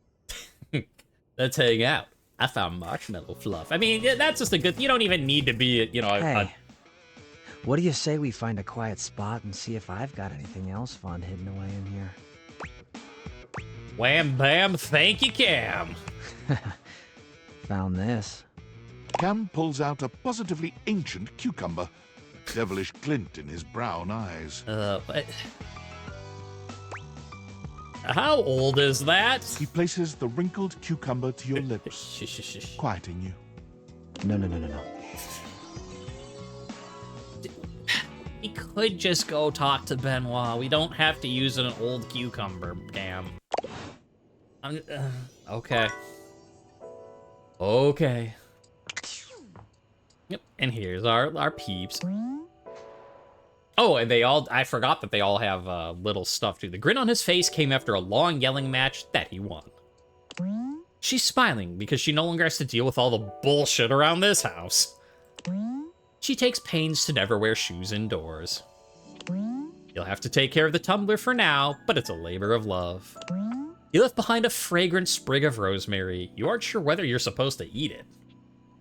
Let's hang out. I found marshmallow fluff. I mean, that's just a good... You don't even need to be, you know... Hey, what do you say we find a quiet spot and see if I've got anything else fun hidden away in here? Wham bam, thank you, Cam. Found this. Cam pulls out a positively ancient cucumber. Devilish glint in his brown eyes. What? How old is that? He places the wrinkled cucumber to your lips, quieting you. No. We could just go talk to Benoit. We don't have to use an old cucumber, Cam. Okay. Okay. Yep, and here's our peeps. Oh, and they all, I forgot that they all have little stuff too. The grin on his face came after a long yelling match that he won. She's smiling because she no longer has to deal with all the bullshit around this house. She takes pains to never wear shoes indoors. You'll have to take care of the tumbler for now, but it's a labor of love. You left behind a fragrant sprig of rosemary. You aren't sure whether you're supposed to eat it.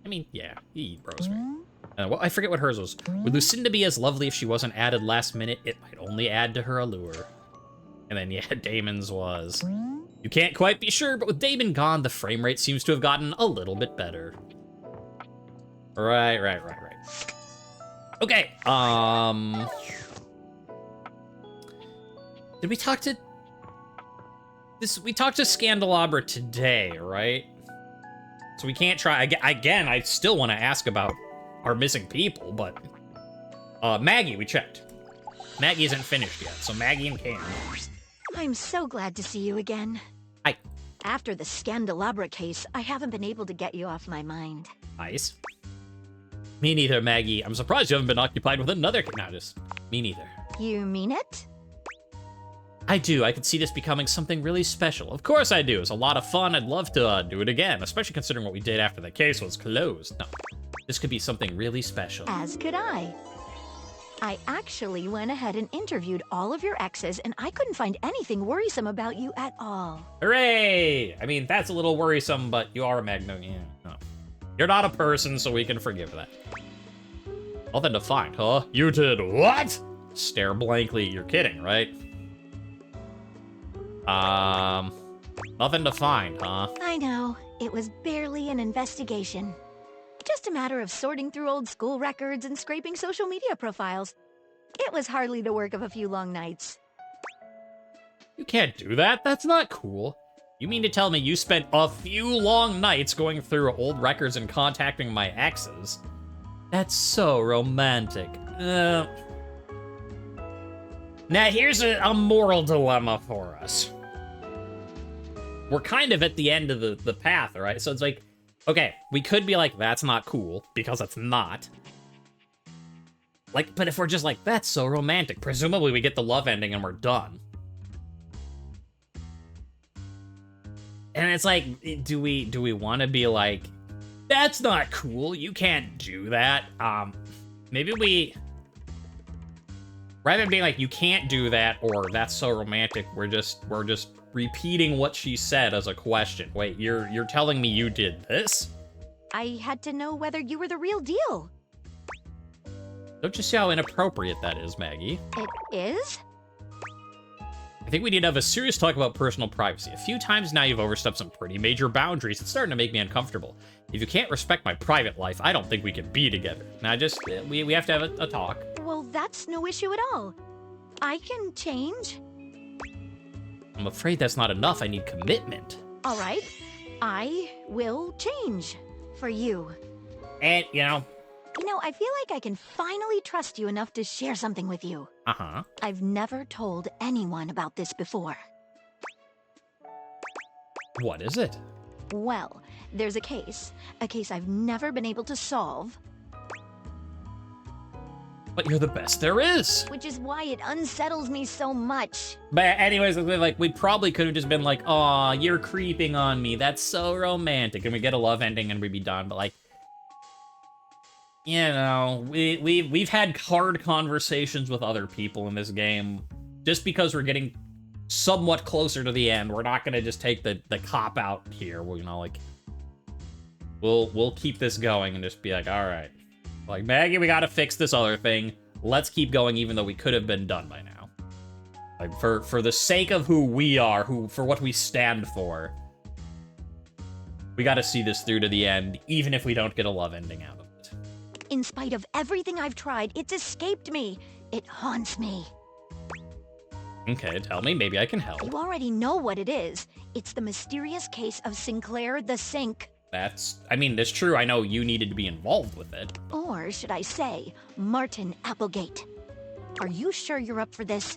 I mean, yeah, you eat rosemary. Well, I forget what hers was. Would Lucinda be as lovely if she wasn't added last minute? It might only add to her allure. And then, yeah, Damon's was. You can't quite be sure, but with Damon gone, the frame rate seems to have gotten a little bit better. Right. Okay, did we talk to... We talked to Scandalabra today, right? So we can't try... Again, I still want to ask about our missing people, but... Maggie, we checked. Maggie isn't finished yet, so Maggie and Cam. I'm so glad to see you again. Hi. After the Scandalabra case, I haven't been able to get you off my mind. Nice. Me neither, Maggie. I'm surprised you haven't been occupied with another... No, just... Me neither. You mean it? I do. I could see this becoming something really special. Of course I do. It was a lot of fun. I'd love to do it again, especially considering what we did after the case was closed. No, this could be something really special. As could I. I actually went ahead and interviewed all of your exes, and I couldn't find anything worrisome about you at all. Hooray! I mean, that's a little worrisome, but you are a Magnolia. No. You're not a person, so we can forgive that. Nothing to find, huh? You did what? Stare blankly. You're kidding, right? Nothing to find, huh? I know. It was barely an investigation. Just a matter of sorting through old school records and scraping social media profiles. It was hardly the work of a few long nights. You can't do that. That's not cool. You mean to tell me you spent a few long nights going through old records and contacting my exes? That's so romantic. Now, here's a moral dilemma for us. We're kind of at the end of the path, right? So it's like, okay, we could be like, that's not cool, because it's not. Like, but if we're just like, that's so romantic, presumably we get the love ending and we're done. And it's like, do we want to be like, that's not cool, you can't do that. Maybe we, rather than being like, you can't do that, or that's so romantic, we're just repeating what she said as a question. Wait, you're telling me you did this? I had to know whether you were the real deal. Don't you see how inappropriate that is, Maggie? It is? I think we need to have a serious talk about personal privacy. A few times now you've overstepped some pretty major boundaries. It's starting to make me uncomfortable. If you can't respect my private life, I don't think we can be together. Now we have to have a talk. Well, that's no issue at all. I can change. I'm afraid that's not enough. I need commitment. All right. I will change for you. And, you know, I feel like I can finally trust you enough to share something with you. Uh-huh. I've never told anyone about this before. What is it? Well, there's a case I've never been able to solve. But you're the best there is. Which is why it unsettles me so much. But anyways, like, we probably could have just been like, aw, you're creeping on me. That's so romantic. And we get a love ending and we'd be done. But like, you know, we've had hard conversations with other people in this game. Just because we're getting somewhat closer to the end, we're not gonna just take the cop out here. You know, like, we'll keep this going and just be like, all right, like, Maggie, we gotta fix this other thing. Let's keep going, even though we could have been done by now. Like, for the sake of who we are, for what we stand for, we gotta see this through to the end, even if we don't get a love ending out of it. In spite of everything I've tried, it's escaped me. It haunts me. Okay, tell me. Maybe I can help. You already know what it is. It's the mysterious case of Sinclaire the Sink. That's true. I know you needed to be involved with it. Or should I say, Martin Applegate. Are you sure you're up for this?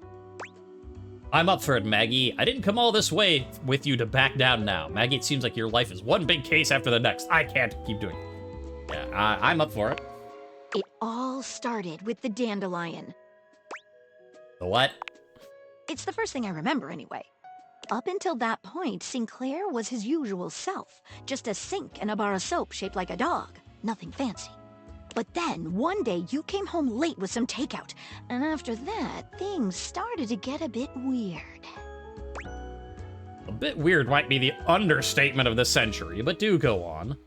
I'm up for it, Maggie. I didn't come all this way with you to back down now. Maggie, it seems like your life is one big case after the next. I can't keep doing it. Yeah, I'm up for it. It all started with the dandelion. The what? It's the first thing I remember, anyway. Up until that point, Sinclaire was his usual self. Just a sink and a bar of soap shaped like a dog. Nothing fancy. But then, one day, you came home late with some takeout. And after that, things started to get a bit weird. A bit weird might be the understatement of the century, but do go on.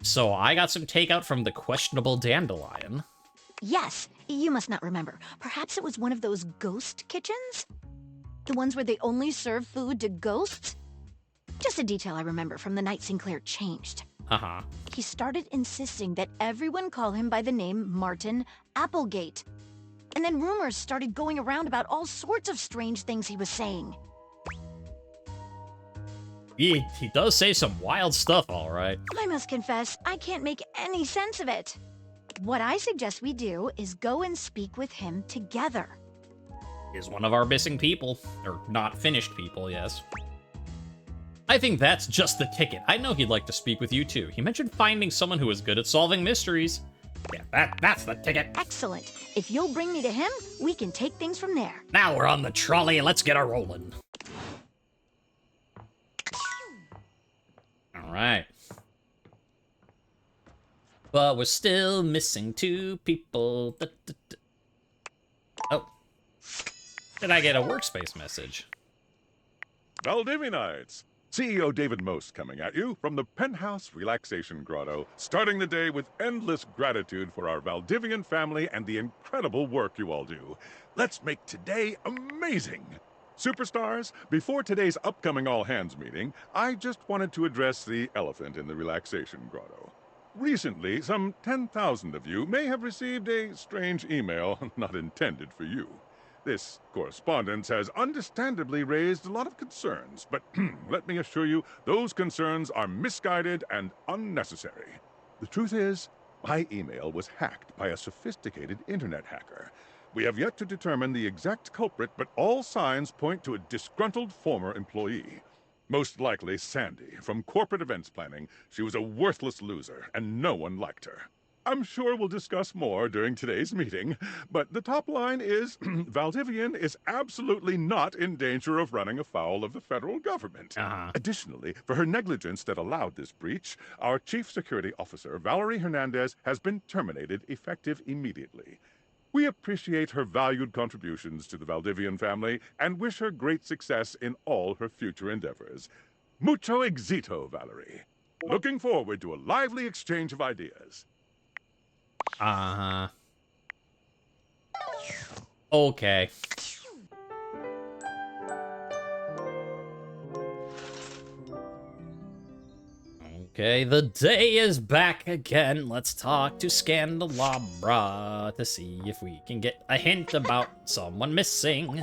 So I got some takeout from the questionable dandelion. Yes, you must not remember. Perhaps it was one of those ghost kitchens? The ones where they only serve food to ghosts? Just a detail I remember from the night Sinclaire changed. Uh-huh. He started insisting that everyone call him by the name Martin Applegate. And then rumors started going around about all sorts of strange things he was saying. He does say some wild stuff, all right. I must confess, I can't make any sense of it. What I suggest we do is go and speak with him together. He's one of our missing people. Or not finished people, yes. I think that's just the ticket. I know he'd like to speak with you, too. He mentioned finding someone who is good at solving mysteries. Yeah, that's the ticket. Excellent. If you'll bring me to him, we can take things from there. Now we're on the trolley. Let's get her rolling. All right. But we're still missing 2 people. Oh. Did I get a workspace message? Valdivianites! CEO David Most coming at you from the Penthouse Relaxation Grotto, starting the day with endless gratitude for our Valdivian family and the incredible work you all do. Let's make today amazing! Superstars, before today's upcoming all-hands meeting, I just wanted to address the elephant in the Relaxation Grotto. Recently, some 10,000 of you may have received a strange email not intended for you. This correspondence has understandably raised a lot of concerns, but let me assure you, those concerns are misguided and unnecessary. The truth is, my email was hacked by a sophisticated internet hacker. We have yet to determine the exact culprit, but all signs point to a disgruntled former employee. Most likely Sandy, from corporate events planning. She was a worthless loser, and no one liked her. I'm sure we'll discuss more during today's meeting, but the top line is Valdivian is absolutely not in danger of running afoul of the federal government. Additionally, for her negligence that allowed this breach, our Chief Security Officer, Valerie Hernandez, has been terminated effective immediately. We appreciate her valued contributions to the Valdivian family and wish her great success in all her future endeavors. Mucho éxito, Valerie. Looking forward to a lively exchange of ideas. Okay. Okay, the day is back again. Let's talk to Scandalabra to see if we can get a hint about someone missing.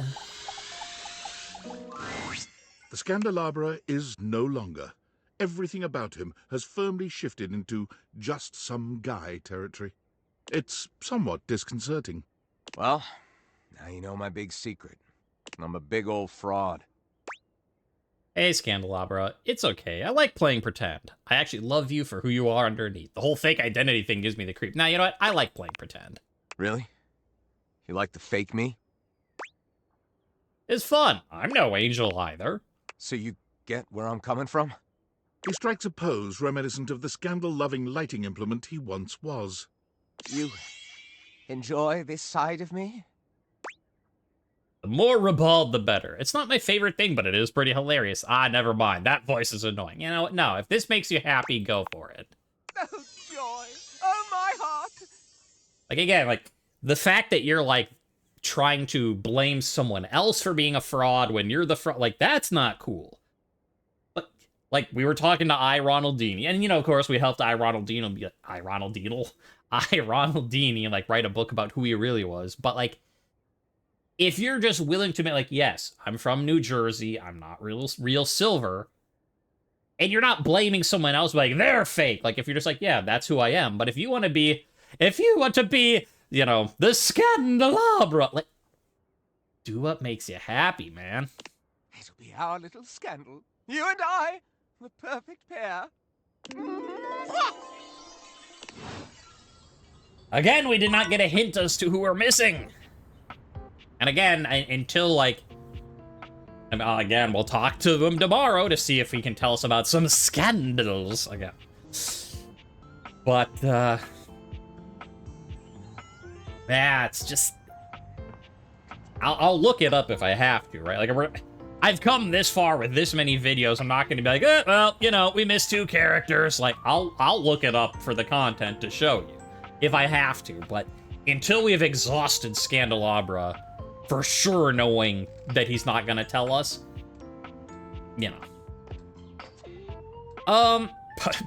The Scandalabra is no longer. Everything about him has firmly shifted into just some guy territory. It's somewhat disconcerting. Well, now you know my big secret. I'm a big old fraud. Hey, Scandalabra, it's okay. I like playing pretend. I actually love you for who you are underneath. The whole fake identity thing gives me the creep. Now, you know what? I like playing pretend. Really? You like to fake me? It's fun. I'm no angel either. So you get where I'm coming from? He strikes a pose reminiscent of the scandal-loving lighting implement he once was. You enjoy this side of me? The more ribald, the better. It's not my favorite thing, but it is pretty hilarious. Ah, never mind. That voice is annoying. You know what? No, if this makes you happy, go for it. Oh, joy! Oh, my heart! Like, again, like, the fact that you're, like, trying to blame someone else for being a fraud when you're the fraud, like, that's not cool. But, like, we were talking to Ronaldini, and, you know, of course, we helped Ronaldini, like, write a book about who he really was, but, like, if you're just willing to admit, like, yes, I'm from New Jersey, I'm not real silver, and you're not blaming someone else, like, they're fake. Like, if you're just like, yeah, that's who I am. But if you want to be, you know, the Scandalabra, like, do what makes you happy, man. It'll be our little scandal. You and I, the perfect pair. Again, we did not get a hint as to who we're missing. And again, until, like, again, we'll talk to them tomorrow to see if he can tell us about some scandals again. But, yeah, it's just, I'll look it up if I have to, right? Like, I've come this far with this many videos, I'm not going to be like, well, you know, we missed 2 characters. Like, I'll look it up for the content to show you, if I have to, but until we've exhausted Scandalabra, for sure knowing that he's not gonna tell us, you know.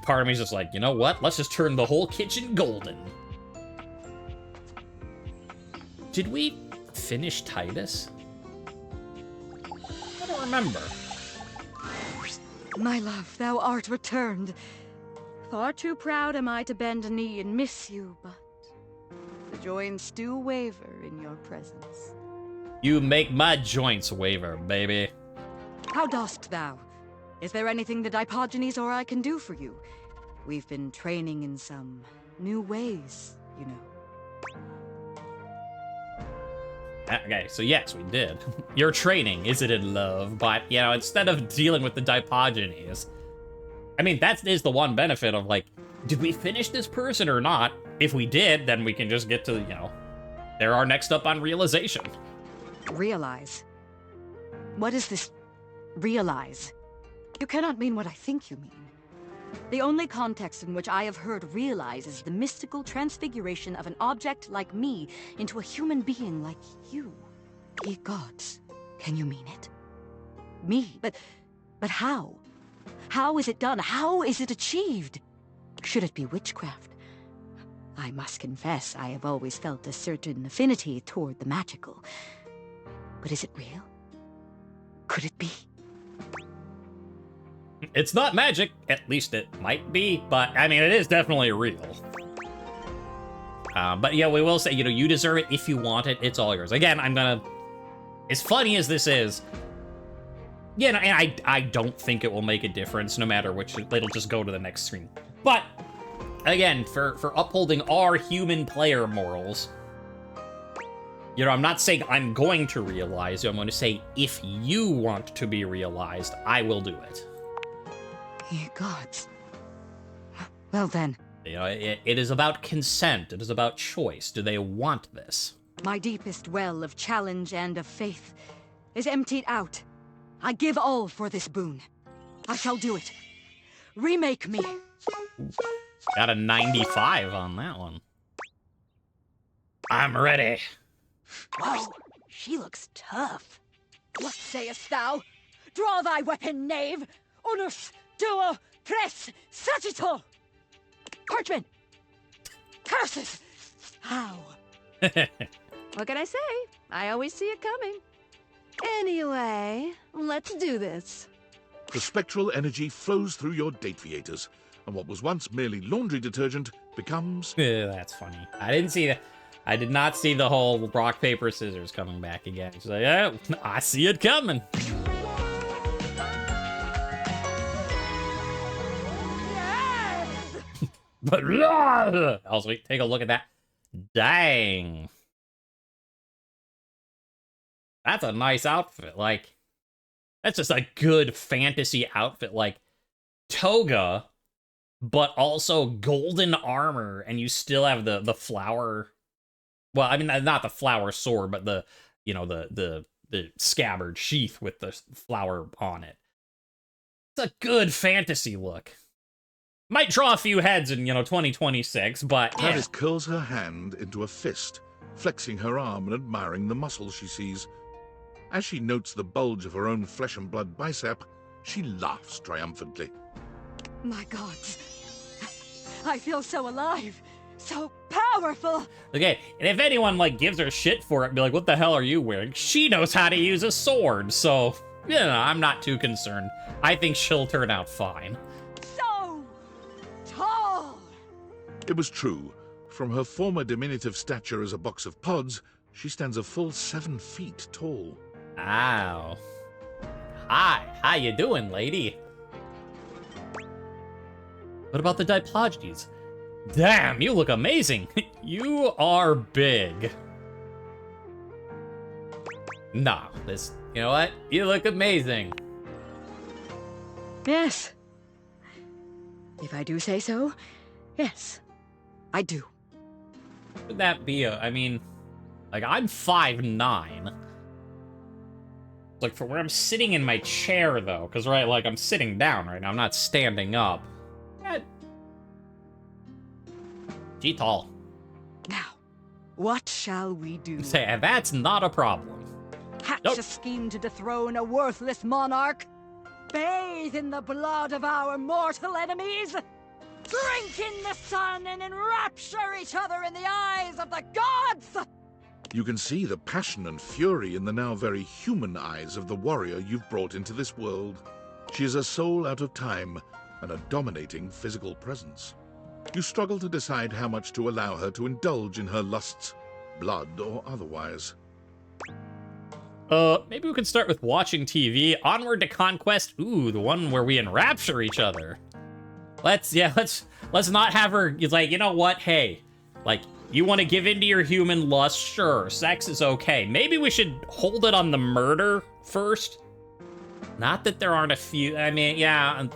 Part of me's just like, you know what? Let's just turn the whole kitchen golden. Did we finish Titus? I don't remember. My love, thou art returned. Far too proud am I to bend a knee and miss you, but the joints do waver in your presence. You make my joints waver, baby. How dost thou? Is there anything the Diogenes or I can do for you? We've been training in some new ways, you know. Okay, so yes, we did. Your training, is it in love? But, you know, instead of dealing with the Diogenes, I mean, that is the one benefit of, like, did we finish this person or not? If we did, then we can just get to, you know, they're our next up on realization. Realize? What is this realize? You cannot mean what I think you mean. The only context in which I have heard realize is the mystical transfiguration of an object like me into a human being like you. Ye gods, can you mean it? Me? But how? How is it done? How is it achieved? Should it be witchcraft? I must confess, I have always felt a certain affinity toward the magical. But is it real? Could it be? It's not magic, at least it might be, but I mean, it is definitely real. But yeah, we will say, you know, you deserve it if you want it, it's all yours. Again, I'm gonna, as funny as this is, you know, and I don't think it will make a difference no matter which, it'll just go to the next screen. But, again, for upholding our human player morals, you know, I'm not saying I'm going to realize you. I'm going to say, if you want to be realized, I will do it. Ye gods. Well then. You know, it is about consent. It is about choice. Do they want this? My deepest well of challenge and of faith is emptied out. I give all for this boon. I shall do it. Remake me. Got a 95 on that one. I'm ready. Whoa, she looks tough. What sayest thou? Draw thy weapon, knave! Unus, duo, pres, sagittal! Parchment! Curses! How? What can I say? I always see it coming. Anyway, let's do this. The spectral energy flows through your dateviators, and what was once merely laundry detergent becomes... That's funny. I didn't see that. I did not see the whole rock, paper, scissors coming back again. She's like, yeah, I see it coming. But also, take a look at that. Dang. That's a nice outfit. Like, that's just a good fantasy outfit. Like, toga, but also golden armor, and you still have the flower. Well, I mean, not the flower sword, but the, you know, the scabbard sheath with the flower on it. It's a good fantasy look. Might draw a few heads in, 2026, but yeah. Paris curls her hand into a fist, flexing her arm and admiring the muscle she sees. As she notes the bulge of her own flesh and blood bicep, she laughs triumphantly. My gods. I feel so alive. So powerful. Okay, and if anyone, gives her shit for it, be like, what the hell are you wearing? She knows how to use a sword, so, I'm not too concerned. I think she'll turn out fine. So tall. It was true. From her former diminutive stature as a box of pods, she stands a full 7 feet tall. Ow. Hi, how you doing, lady? What about the Diplodges? Damn, you look amazing. You are big. Nah, you know what? You look amazing. Yes. If I do say so, yes, I do. Would that be I'm 5'9". For where I'm sitting in my chair, though, because, right, I'm sitting down right now. I'm not standing up. Gee, tall. Now, what shall we do? Say, that's not a problem. Hatch a scheme to dethrone a worthless monarch? Bathe in the blood of our mortal enemies? Drink in the sun and enrapture each other in the eyes of the gods? You can see the passion and fury in the now very human eyes of the warrior you've brought into this world. She is a soul out of time and a dominating physical presence. You struggle to decide how much to allow her to indulge in her lusts, blood or otherwise. Maybe we can start with watching TV. Onward to Conquest. Ooh, the one where we enrapture each other. Let's not have her, you know what? Hey, you want to give into your human lust? Sure, sex is okay. Maybe we should hold it on the murder first. Not that there aren't a few, yeah.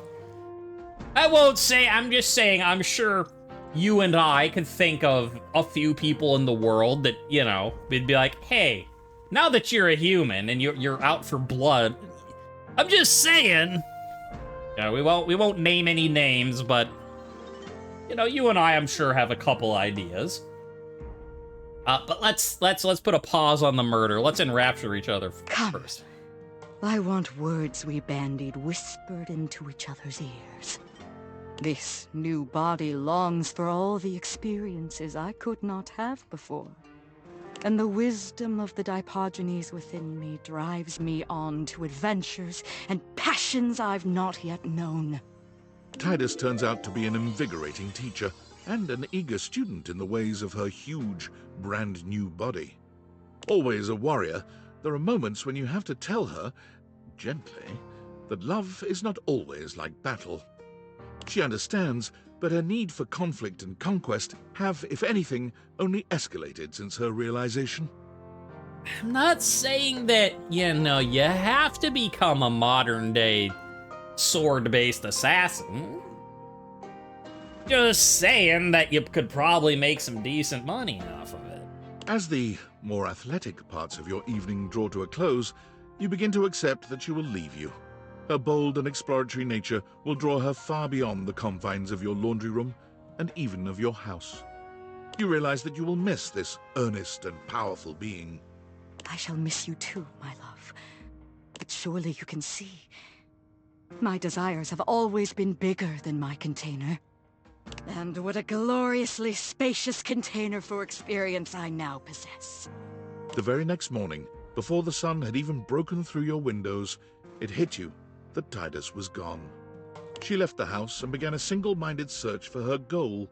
I won't say, I'm just saying, I'm sure you and I could think of a few people in the world that, we'd be like, hey, now that you're a human and you're out for blood, I'm just saying. We won't name any names, but, you and I, I'm sure, have a couple ideas. But let's put a pause on the murder. Let's enrapture each other first. I want words we bandied whispered into each other's ears. This new body longs for all the experiences I could not have before. And the wisdom of the Dipogenes within me drives me on to adventures and passions I've not yet known. Tidus turns out to be an invigorating teacher and an eager student in the ways of her huge, brand new body. Always a warrior, there are moments when you have to tell her, gently, that love is not always like battle. She understands, but her need for conflict and conquest have, if anything, only escalated since her realization. I'm not saying that, you have to become a modern-day sword-based assassin. Just saying that you could probably make some decent money off of it. As the more athletic parts of your evening draw to a close, you begin to accept that she will leave you. Her bold and exploratory nature will draw her far beyond the confines of your laundry room and even of your house. You realize that you will miss this earnest and powerful being. I shall miss you too, my love. But surely you can see. My desires have always been bigger than my container. And what a gloriously spacious container for experience I now possess. The very next morning, before the sun had even broken through your windows, it hit you that Titus was gone. She left the house and began a single-minded search for her goal,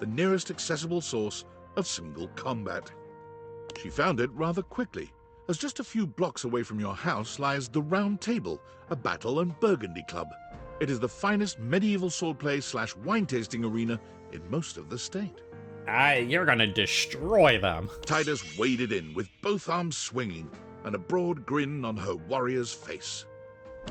the nearest accessible source of single combat. She found it rather quickly, as just a few blocks away from your house lies the Round Table, a battle and burgundy club. It is the finest medieval swordplay / wine tasting arena in most of the state. You're gonna destroy them. Titus waded in with both arms swinging and a broad grin on her warrior's face.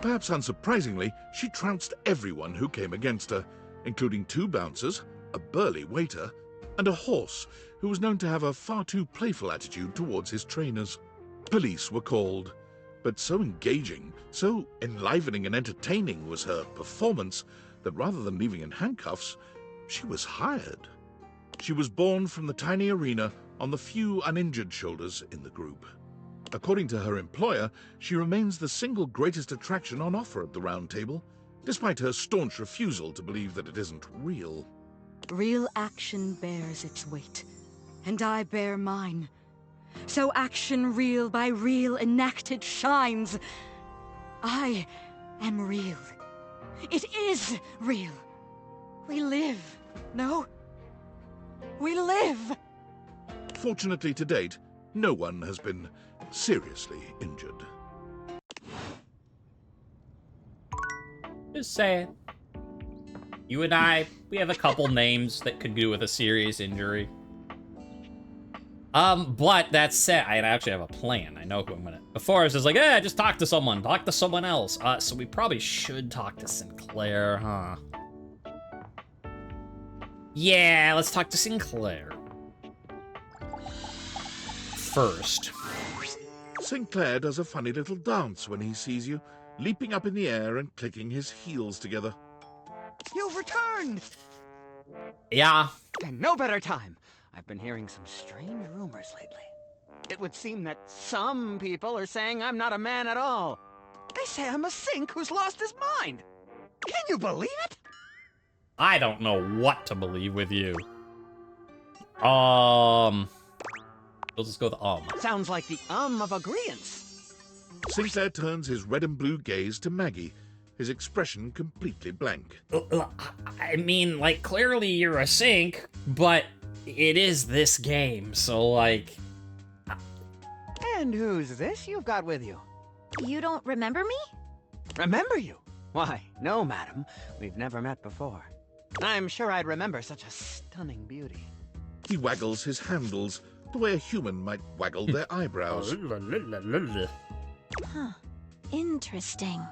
Perhaps unsurprisingly, she trounced everyone who came against her, including 2 bouncers, a burly waiter, and a horse who was known to have a far too playful attitude towards his trainers. Police were called, but so engaging, so enlivening and entertaining was her performance that rather than leaving in handcuffs, she was hired. She was born from the tiny arena on the few uninjured shoulders in the group. According to her employer, she remains the single greatest attraction on offer at the Round Table, despite her staunch refusal to believe that it isn't real. Real action bears its weight, and I bear mine. So action real by real enacted shines. I am real. It is real. We live. No? We live! Fortunately to date, no one has been seriously injured. Just saying. You and I, we have a couple names that could do with a serious injury. But that said, I actually have a plan. I know who I'm gonna... Before I was just like, just talk to someone else. So we probably should talk to Sinclaire, huh? Yeah, let's talk to Sinclaire. First. Sinclaire does a funny little dance when he sees you, leaping up in the air and clicking his heels together. You've returned! Yeah. And no better time. I've been hearing some strange rumors lately. It would seem that some people are saying I'm not a man at all. They say I'm a sink who's lost his mind. Can you believe it? I don't know what to believe with you. We'll just go with Sounds like the of agreeance. Sinclaire turns his red and blue gaze to Maggie, his expression completely blank. I mean, like, clearly you're a sink, but it is this game, so, like... And who's this you've got with you? You don't remember me? Remember you? Why, no, madam. We've never met before. I'm sure I'd remember such a stunning beauty. He waggles his handles the way a human might waggle their eyebrows. Huh. Interesting.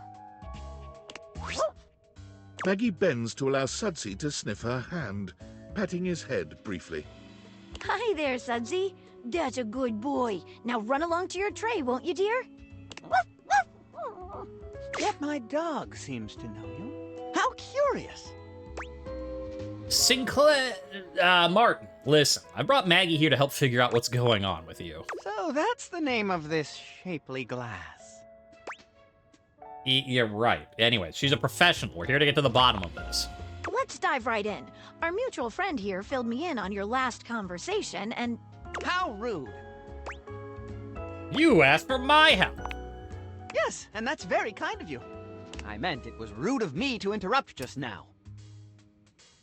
Maggie bends to allow Sudsy to sniff her hand, patting his head briefly. Hi there, Sudsy. That's a good boy. Now run along to your tray, won't you, dear? Yet my dog seems to know you. How curious. Sinclaire, Martin, listen, I brought Maggie here to help figure out what's going on with you. So that's the name of this shapely glass. You're right. Anyway, she's a professional. We're here to get to the bottom of this. Let's dive right in. Our mutual friend here filled me in on your last conversation, and... How rude. You asked for my help. Yes, and that's very kind of you. I meant it was rude of me to interrupt just now.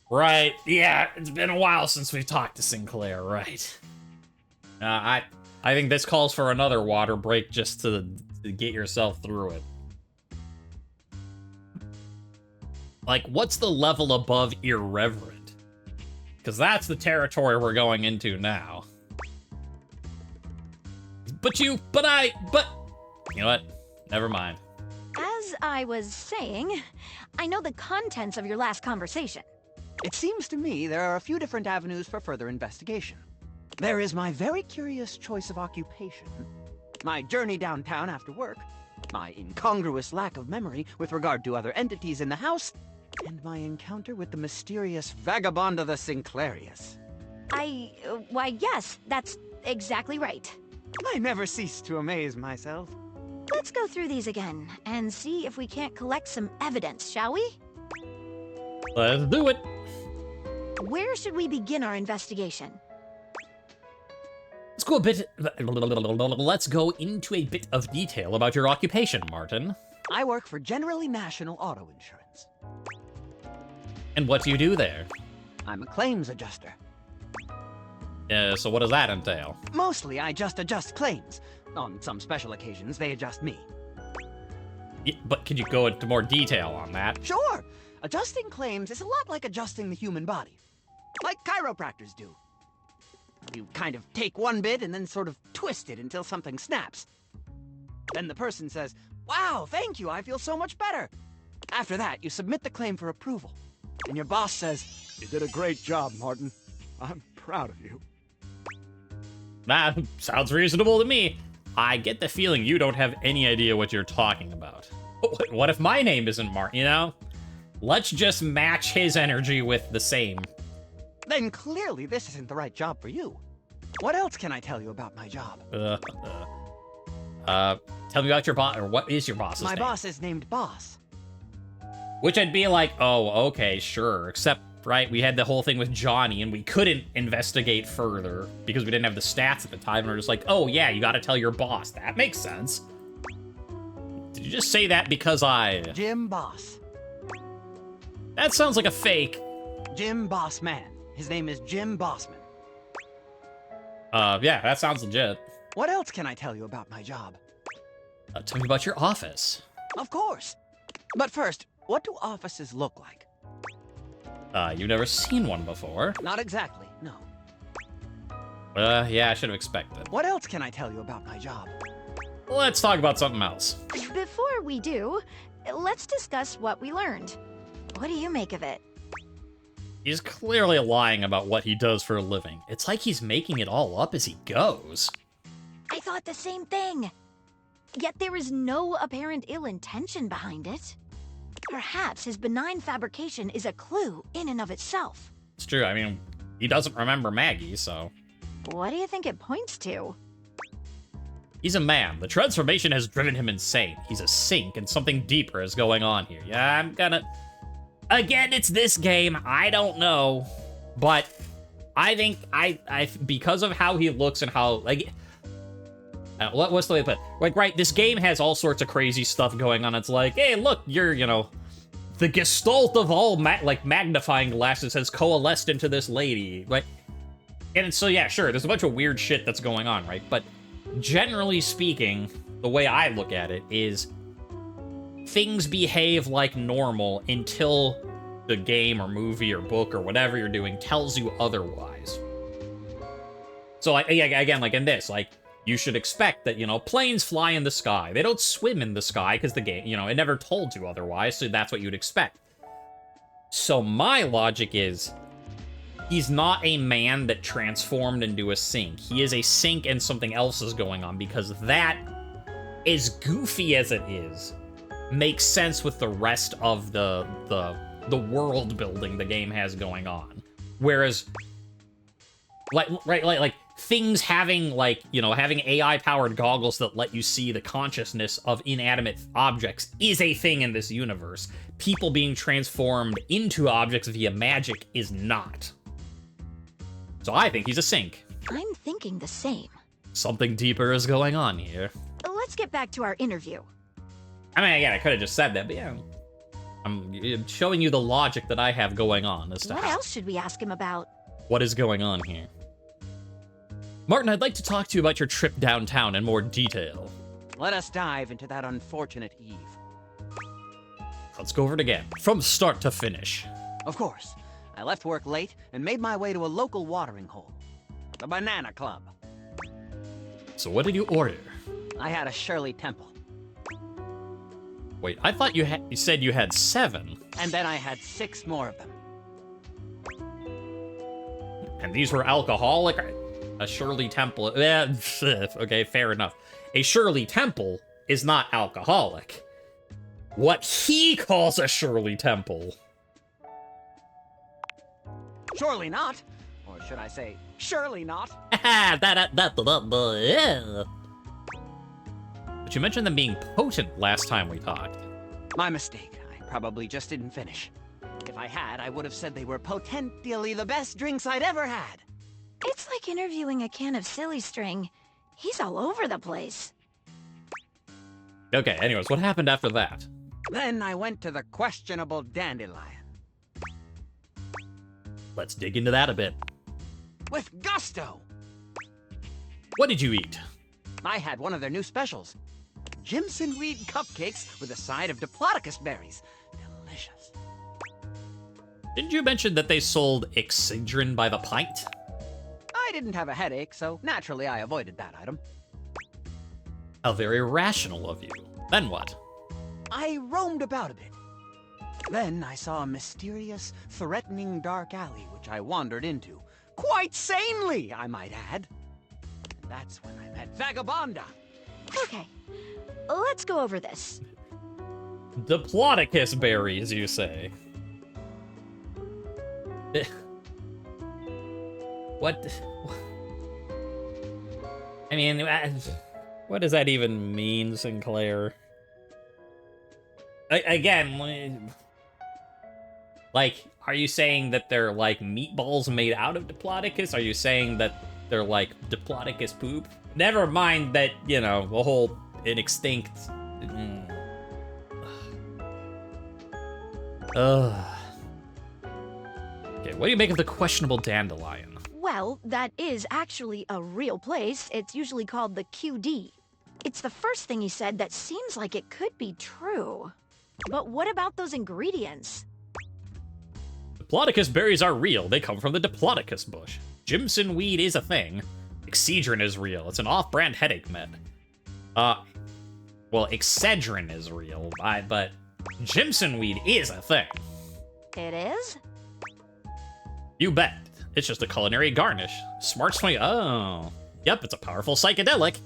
Right, yeah, it's been a while since we've talked to Sinclaire, right. I think this calls for another water break just to get yourself through it. Like, what's the level above irreverent? Because that's the territory we're going into now. But you know what? Never mind. As I was saying, I know the contents of your last conversation. It seems to me there are a few different avenues for further investigation. There is my very curious choice of occupation, my journey downtown after work, my incongruous lack of memory with regard to other entities in the house, and my encounter with the mysterious vagabond of the Sinclairius. Why, yes, that's exactly right. I never cease to amaze myself. Let's go through these again and see if we can't collect some evidence, shall we? Let's do it. Where should we begin our investigation? Let's go into a bit of detail about your occupation, Martin. I work for Generally National Auto Insurance. And what do you do there? I'm a claims adjuster. So what does that entail? Mostly, I just adjust claims. On some special occasions, they adjust me. Yeah, but could you go into more detail on that? Sure! Adjusting claims is a lot like adjusting the human body. Like chiropractors do. You kind of take one bit and then sort of twist it until something snaps. Then the person says, "Wow, thank you, I feel so much better." After that, you submit the claim for approval. And your boss says, "You did a great job, Martin. I'm proud of you." That sounds reasonable to me. I get the feeling you don't have any idea what you're talking about. What if my name isn't Martin, you know? Let's just match his energy with the same. Then clearly this isn't the right job for you. What else can I tell you about my job? Tell me about your boss, or what is your boss's name? My boss is named Boss. Which I'd be like, oh, okay, sure. Except, right, we had the whole thing with Johnny, and we couldn't investigate further because we didn't have the stats at the time, and we're just like, oh, yeah, you gotta tell your boss. That makes sense. Did you just say that because Jim Boss. That sounds like a fake. Jim Bossman. His name is Jim Bossman. Yeah, that sounds legit. What else can I tell you about my job? Tell me about your office. Of course. But first, what do offices look like? You've never seen one before. Not exactly, no. Yeah, I should have expected. What else can I tell you about my job? Let's talk about something else. Before we do, let's discuss what we learned. What do you make of it? He's clearly lying about what he does for a living. It's like he's making it all up as he goes. I thought the same thing. Yet there is no apparent ill intention behind it. Perhaps his benign fabrication is a clue in and of itself. It's true, I mean, he doesn't remember Maggie, so... What do you think it points to? He's a man. The transformation has driven him insane. He's a sink, and something deeper is going on here. Yeah, I'm gonna... Again, it's this game. I don't know. But I think because of how he looks and how, like... what's the way to put it? Like, right, this game has all sorts of crazy stuff going on. It's like, hey, look, you're, you know... The gestalt of all, magnifying glasses has coalesced into this lady. Like, and so, yeah, sure, there's a bunch of weird shit that's going on, right? But generally speaking, the way I look at it is things behave like normal until the game or movie or book or whatever you're doing tells you otherwise. So, like, again, like in this, like, you should expect that, you know, planes fly in the sky. They don't swim in the sky because the game, you know, it never told you otherwise, so that's what you'd expect. So my logic is, he's not a man that transformed into a sink. He is a sink and something else is going on, because that, as goofy as it is, makes sense with the rest of the world building the game has going on. Whereas, like things having, like, you know, having AI-powered goggles that let you see the consciousness of inanimate objects is a thing in this universe. People being transformed into objects via magic is not. So I think he's a sink. I'm thinking the same. Something deeper is going on here. Let's get back to our interview. I mean, again, I could have just said that, but yeah. I'm showing you the logic that I have going on as to What else should we ask him about? what is going on here. Martin, I'd like to talk to you about your trip downtown in more detail. Let us dive into that unfortunate eve. Let's go over it again, from start to finish. Of course. I left work late and made my way to a local watering hole. The Banana Club. So what did you order? I had a Shirley Temple. Wait, I thought you said you had 7. And then I had 6 more of them. And these were alcoholic? A Shirley Temple... okay, fair enough. A Shirley Temple is not alcoholic. What he calls a Shirley Temple. Surely not. Or should I say, surely not. But you mentioned them being potent last time we talked. My mistake. I probably just didn't finish. If I had, I would have said they were potentially the best drinks I'd ever had. It's like interviewing a can of silly string. He's all over the place. Okay, anyways, what happened after that? Then I went to the questionable dandelion. Let's dig into that a bit. With gusto! What did you eat? I had one of their new specials. Jimson weed cupcakes with a side of Diplodocus berries. Delicious. Didn't you mention that they sold Excedrin by the pint? I didn't have a headache, so naturally I avoided that item. How very rational of you. Then what? I roamed about a bit. Then I saw a mysterious, threatening dark alley which I wandered into. Quite sanely, I might add. And that's when I met Vagabonda. Okay, let's go over this. Diplodocus berries, you say? What? I mean, what does that even mean, Sinclaire? Again, like, are you saying that they're like meatballs made out of Diplodocus? Are you saying that they're like Diplodocus poop? Never mind that, you know, the whole an extinct. Okay, what do you make of the questionable dandelion? Well, that is actually a real place. It's usually called the QD. It's the first thing he said that seems like it could be true. But what about those ingredients? Diplodocus berries are real. They come from the Diplodocus bush. Jimson weed is a thing. Excedrin is real. It's an off-brand headache med. Well, Excedrin is real, but Jimson weed is a thing. It is? You bet. It's just a culinary garnish. Smart swing. Oh. Yep, it's a powerful psychedelic.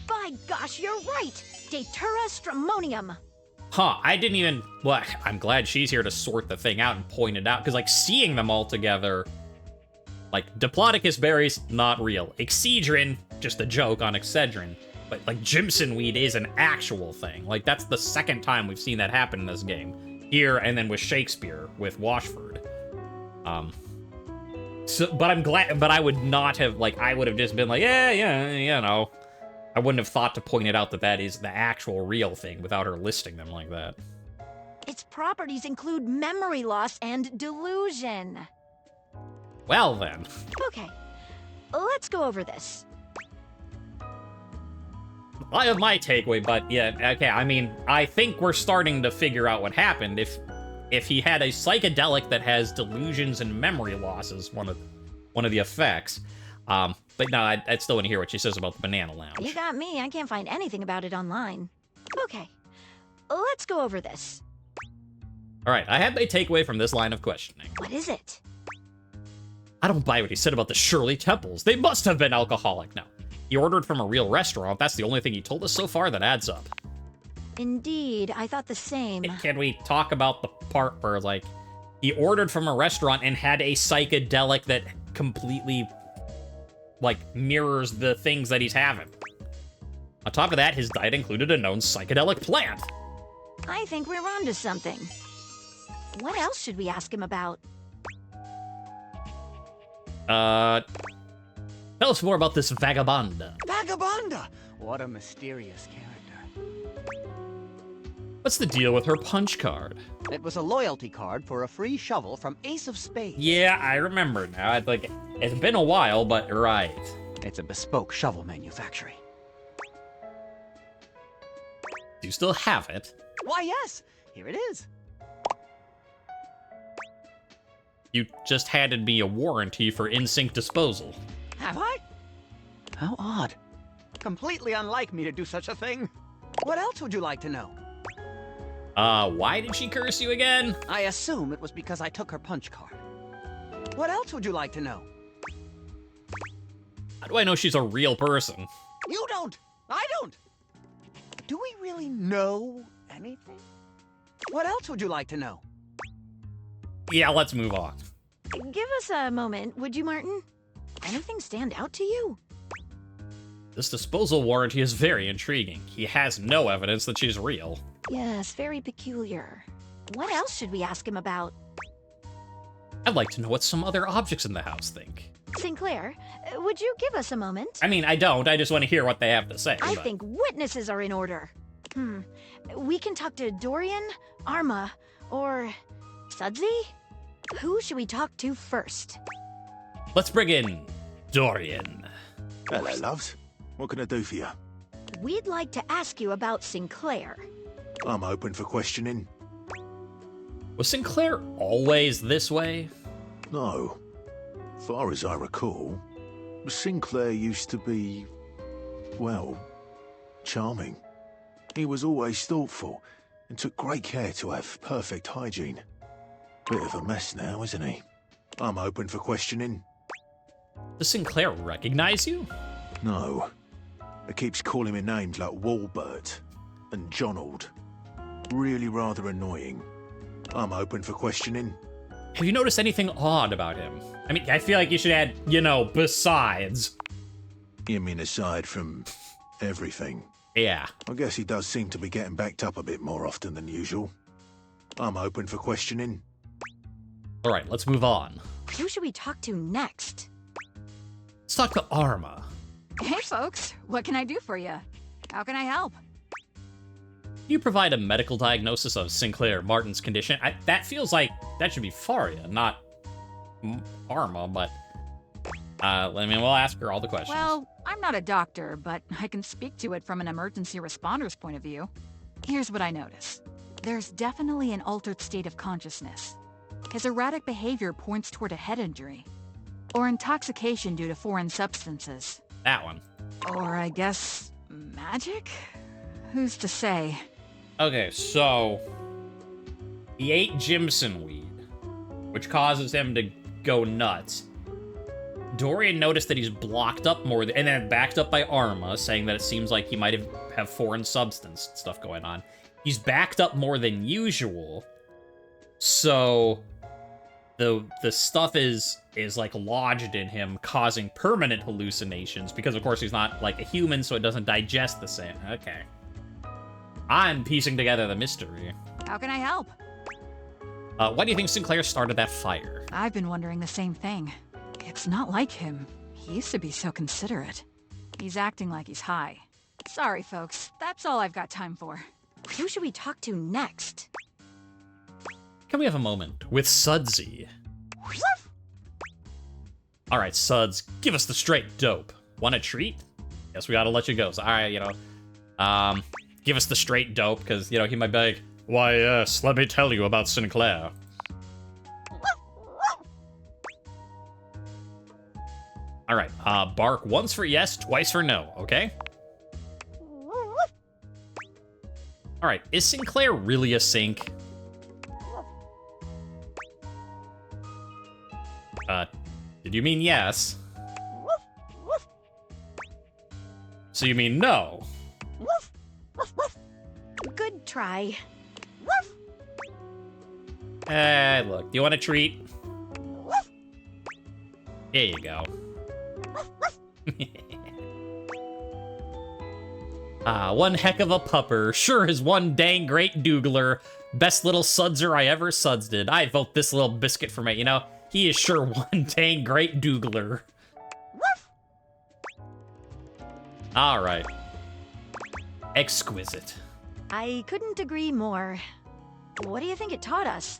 By gosh, you're right! Datura stramonium. Huh, I didn't even... Well, I'm glad she's here to sort the thing out and point it out, because, like, seeing them all together... Like, Diplodocus berries, not real. Excedrin, just a joke on Excedrin. But, like, Jimson weed is an actual thing. Like, that's the second time we've seen that happen in this game. Here, and then with Shakespeare, with Washford. But I'm glad... But I would not have, like, I would have just been like, yeah, you know... I wouldn't have thought to point it out that that is the actual real thing without her listing them like that. Its properties include memory loss and delusion. Well then. Okay, let's go over this. I have my takeaway, but yeah, okay, I mean, I think we're starting to figure out what happened. If he had a psychedelic that has delusions and memory loss as one of the effects. But no, I still want to hear what she says about the Banana Lounge. You got me. I can't find anything about it online. Okay, let's go over this. All right, I have my takeaway from this line of questioning. What is it? I don't buy what he said about the Shirley Temples. They must have been alcoholic. No, he ordered from a real restaurant. That's the only thing he told us so far that adds up. Indeed, I thought the same. Can we talk about the part where, like, he ordered from a restaurant and had a psychedelic that completely... like, mirrors the things that he's having. On top of that, his diet included a known psychedelic plant. I think we're onto something. What else should we ask him about? Tell us more about this Vagabonda. Vagabonda! What a mysterious character. What's the deal with her punch card? It was a loyalty card for a free shovel from Ace of Spades. Yeah, I remember now. It's been a while, but right. It's a bespoke shovel manufacturing. Do you still have it? Why, yes. Here it is. You just handed me a warranty for in-sync disposal. Have I? How odd. Completely unlike me to do such a thing. What else would you like to know? Why did she curse you again? I assume it was because I took her punch card. What else would you like to know? How do I know she's a real person? You don't. I don't. Do we really know anything? What else would you like to know? Yeah, let's move on. Give us a moment, would you, Martin? Anything stand out to you? This disposal warranty is very intriguing. He has no evidence that she's real. Yes, very peculiar. What else should we ask him about? I'd like to know what some other objects in the house think. Sinclaire, would you give us a moment? I mean, I don't. I just want to hear what they have to say. I but- think witnesses are in order. We can talk to Dorian, Arma, or Sudsy? Who should we talk to first? Let's bring in Dorian. Hello, loves. What can I do for you? We'd like to ask you about Sinclaire. I'm open for questioning. Was Sinclaire always this way? No. Far as I recall, Sinclaire used to be, well, charming. He was always thoughtful and took great care to have perfect hygiene. Bit of a mess now, isn't he? I'm open for questioning. Does Sinclaire recognize you? No. It keeps calling me names like Walbert and Jonald. Really rather annoying. I'm open for questioning. Have you noticed anything odd about him? I mean, I feel like you should add, you know, besides. You mean aside from everything? Yeah. I guess he does seem to be getting backed up a bit more often than usual. I'm open for questioning. All right, let's move on. Who should we talk to next? Let's talk to Arma. Hey, folks. What can I do for you? How can I help? Can you provide a medical diagnosis of Sinclaire Martin's condition? That feels like that should be Faria, not Arma, but I mean, we'll ask her all the questions. Well, I'm not a doctor, but I can speak to it from an emergency responder's point of view. Here's what I notice. There's definitely an altered state of consciousness. His erratic behavior points toward a head injury. Or intoxication due to foreign substances. That one. Or I guess, magic? Who's to say? Okay, so he ate Jimson weed, which causes him to go nuts. Dorian noticed that he's blocked up more, and then backed up by Arma, saying that it seems like he might have foreign substance stuff going on. He's backed up more than usual, so the stuff is like lodged in him, causing permanent hallucinations, because of course he's not like a human, so it doesn't digest the same. Okay. I'm piecing together the mystery. How can I help? Why do you think Sinclaire started that fire? I've been wondering the same thing. It's not like him. He used to be so considerate. He's acting like he's high. Sorry, folks. That's all I've got time for. Who should we talk to next? Can we have a moment with Sudsy? All right, Suds, give us the straight dope. Want a treat? Guess we gotta let you go. So, all right, you know, give us the straight dope, because, you know, he might be like, why, yes, let me tell you about Sinclaire. All right, bark once for yes, twice for no, okay? All right, is Sinclaire really a sink? Did you mean yes? So you mean no? Good try. Hey, look, do you want a treat? Here you go. One heck of a pupper. Sure is one dang great doogler. Best little sudser I ever sudsed. I vote this little biscuit for me. You know, he is sure one dang great doogler. All right. Exquisite. I couldn't agree more. What do you think it taught us?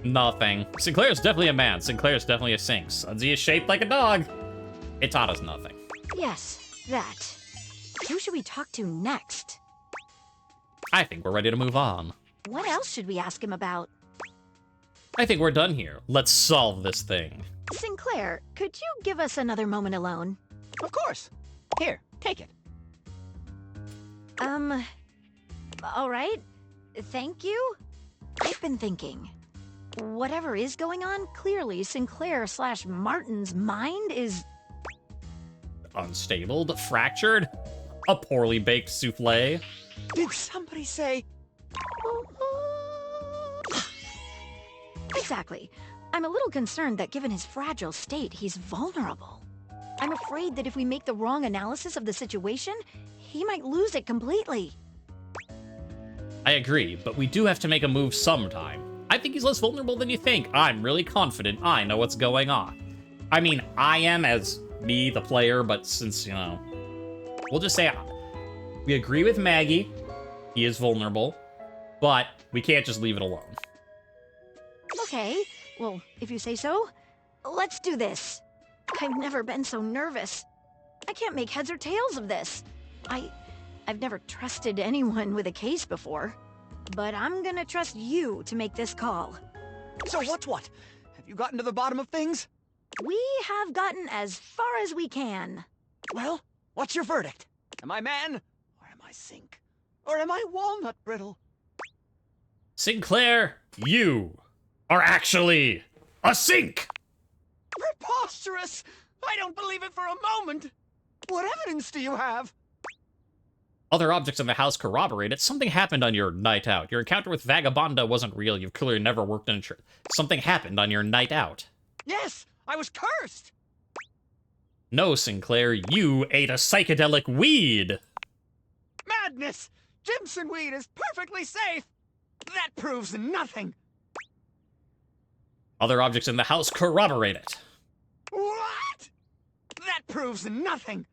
Nothing. Sinclair's definitely a man. Sinclair's definitely a sink. Sudsy is shaped like a dog. It taught us nothing. Yes, that. Who should we talk to next? I think we're ready to move on. What else should we ask him about? I think we're done here. Let's solve this thing. Sinclaire, could you give us another moment alone? Of course. Here, take it. All right. Thank you. I've been thinking. Whatever is going on, clearly Sinclaire/Martin's mind is unstable, fractured, a poorly baked souffle. Did somebody say... Exactly. I'm a little concerned that given his fragile state, he's vulnerable. I'm afraid that if we make the wrong analysis of the situation, he might lose it completely. I agree, but we do have to make a move sometime. I think he's less vulnerable than you think. I'm really confident I know what's going on. I mean, I am as me, the player, but since, you know... We'll just say we agree with Maggie. He is vulnerable, but we can't just leave it alone. Okay, well, if you say so, let's do this. I've never been so nervous. I can't make heads or tails of this. I've never trusted anyone with a case before, but I'm gonna trust you to make this call. So what's what? Have you gotten to the bottom of things? We have gotten as far as we can. Well, what's your verdict? Am I man? Or am I sink? Or am I walnut brittle? Sinclaire, you are actually a sink! Preposterous! I don't believe it for a moment! What evidence do you have? Other objects in the house corroborate it. Something happened on your night out. Your encounter with Vagabonda wasn't real. You've clearly never worked in a church. Something happened on your night out. Yes, I was cursed! No, Sinclaire, you ate a psychedelic weed! Madness! Jimson weed is perfectly safe! That proves nothing! Other objects in the house corroborate it. What? That proves nothing!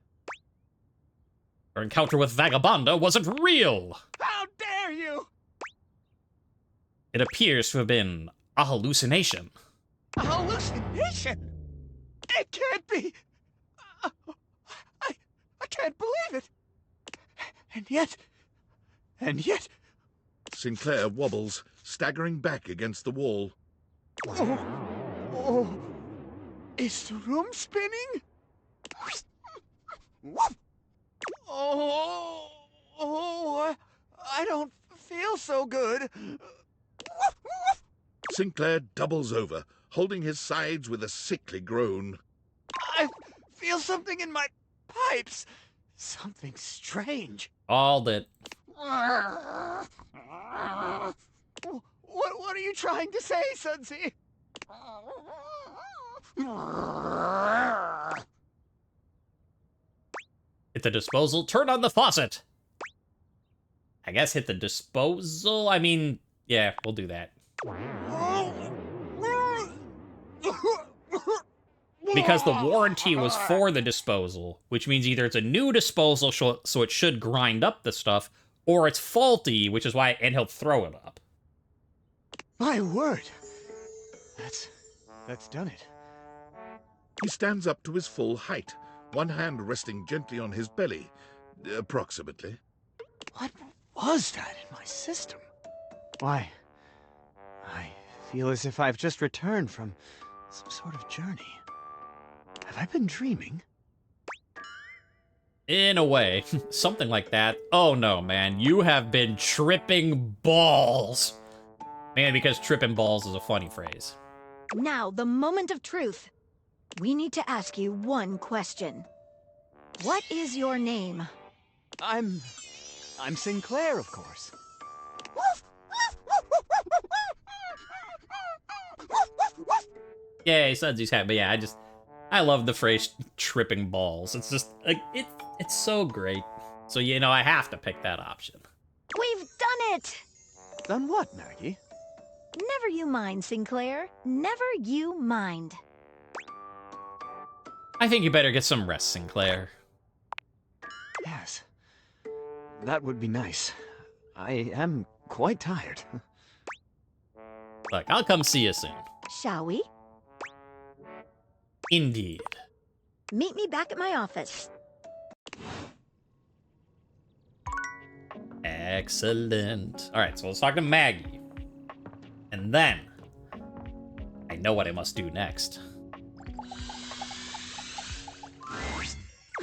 Your encounter with Vagabonda wasn't real! How dare you! It appears to have been a hallucination. A hallucination? It can't be! I can't believe it! And yet... Sinclaire wobbles, staggering back against the wall. Oh, is the room spinning? I don't feel so good. Sinclaire doubles over, holding his sides with a sickly groan. I feel something in my pipes. Something strange. All that... What are you trying to say, Sunsy? Hit the disposal, turn on the faucet! I guess hit the disposal? I mean, yeah, we'll do that. Because the warranty was for the disposal, which means either it's a new disposal, so it should grind up the stuff, or it's faulty, which is why, and he'll throw it up. My word. That's done it. He stands up to his full height, one hand resting gently on his belly, approximately. What was that in my system? Why, I feel as if I've just returned from some sort of journey. Have I been dreaming? In a way, something like that. Oh no, man, you have been tripping balls. Man, because tripping balls is a funny phrase. Now, the moment of truth. We need to ask you one question. What is your name? I'm Sinclaire, of course. Yeah, he says he's happy, but yeah, I love the phrase tripping balls. It's just, like, it's so great. So, you know, I have to pick that option. We've done it! Done what, Maggie? Never you mind, Sinclaire. Never you mind. I think you better get some rest, Sinclaire. Yes. That would be nice. I am quite tired. Look, I'll come see you soon. Shall we? Indeed. Meet me back at my office. Excellent. Alright, so let's talk to Maggie. And then, I know what I must do next.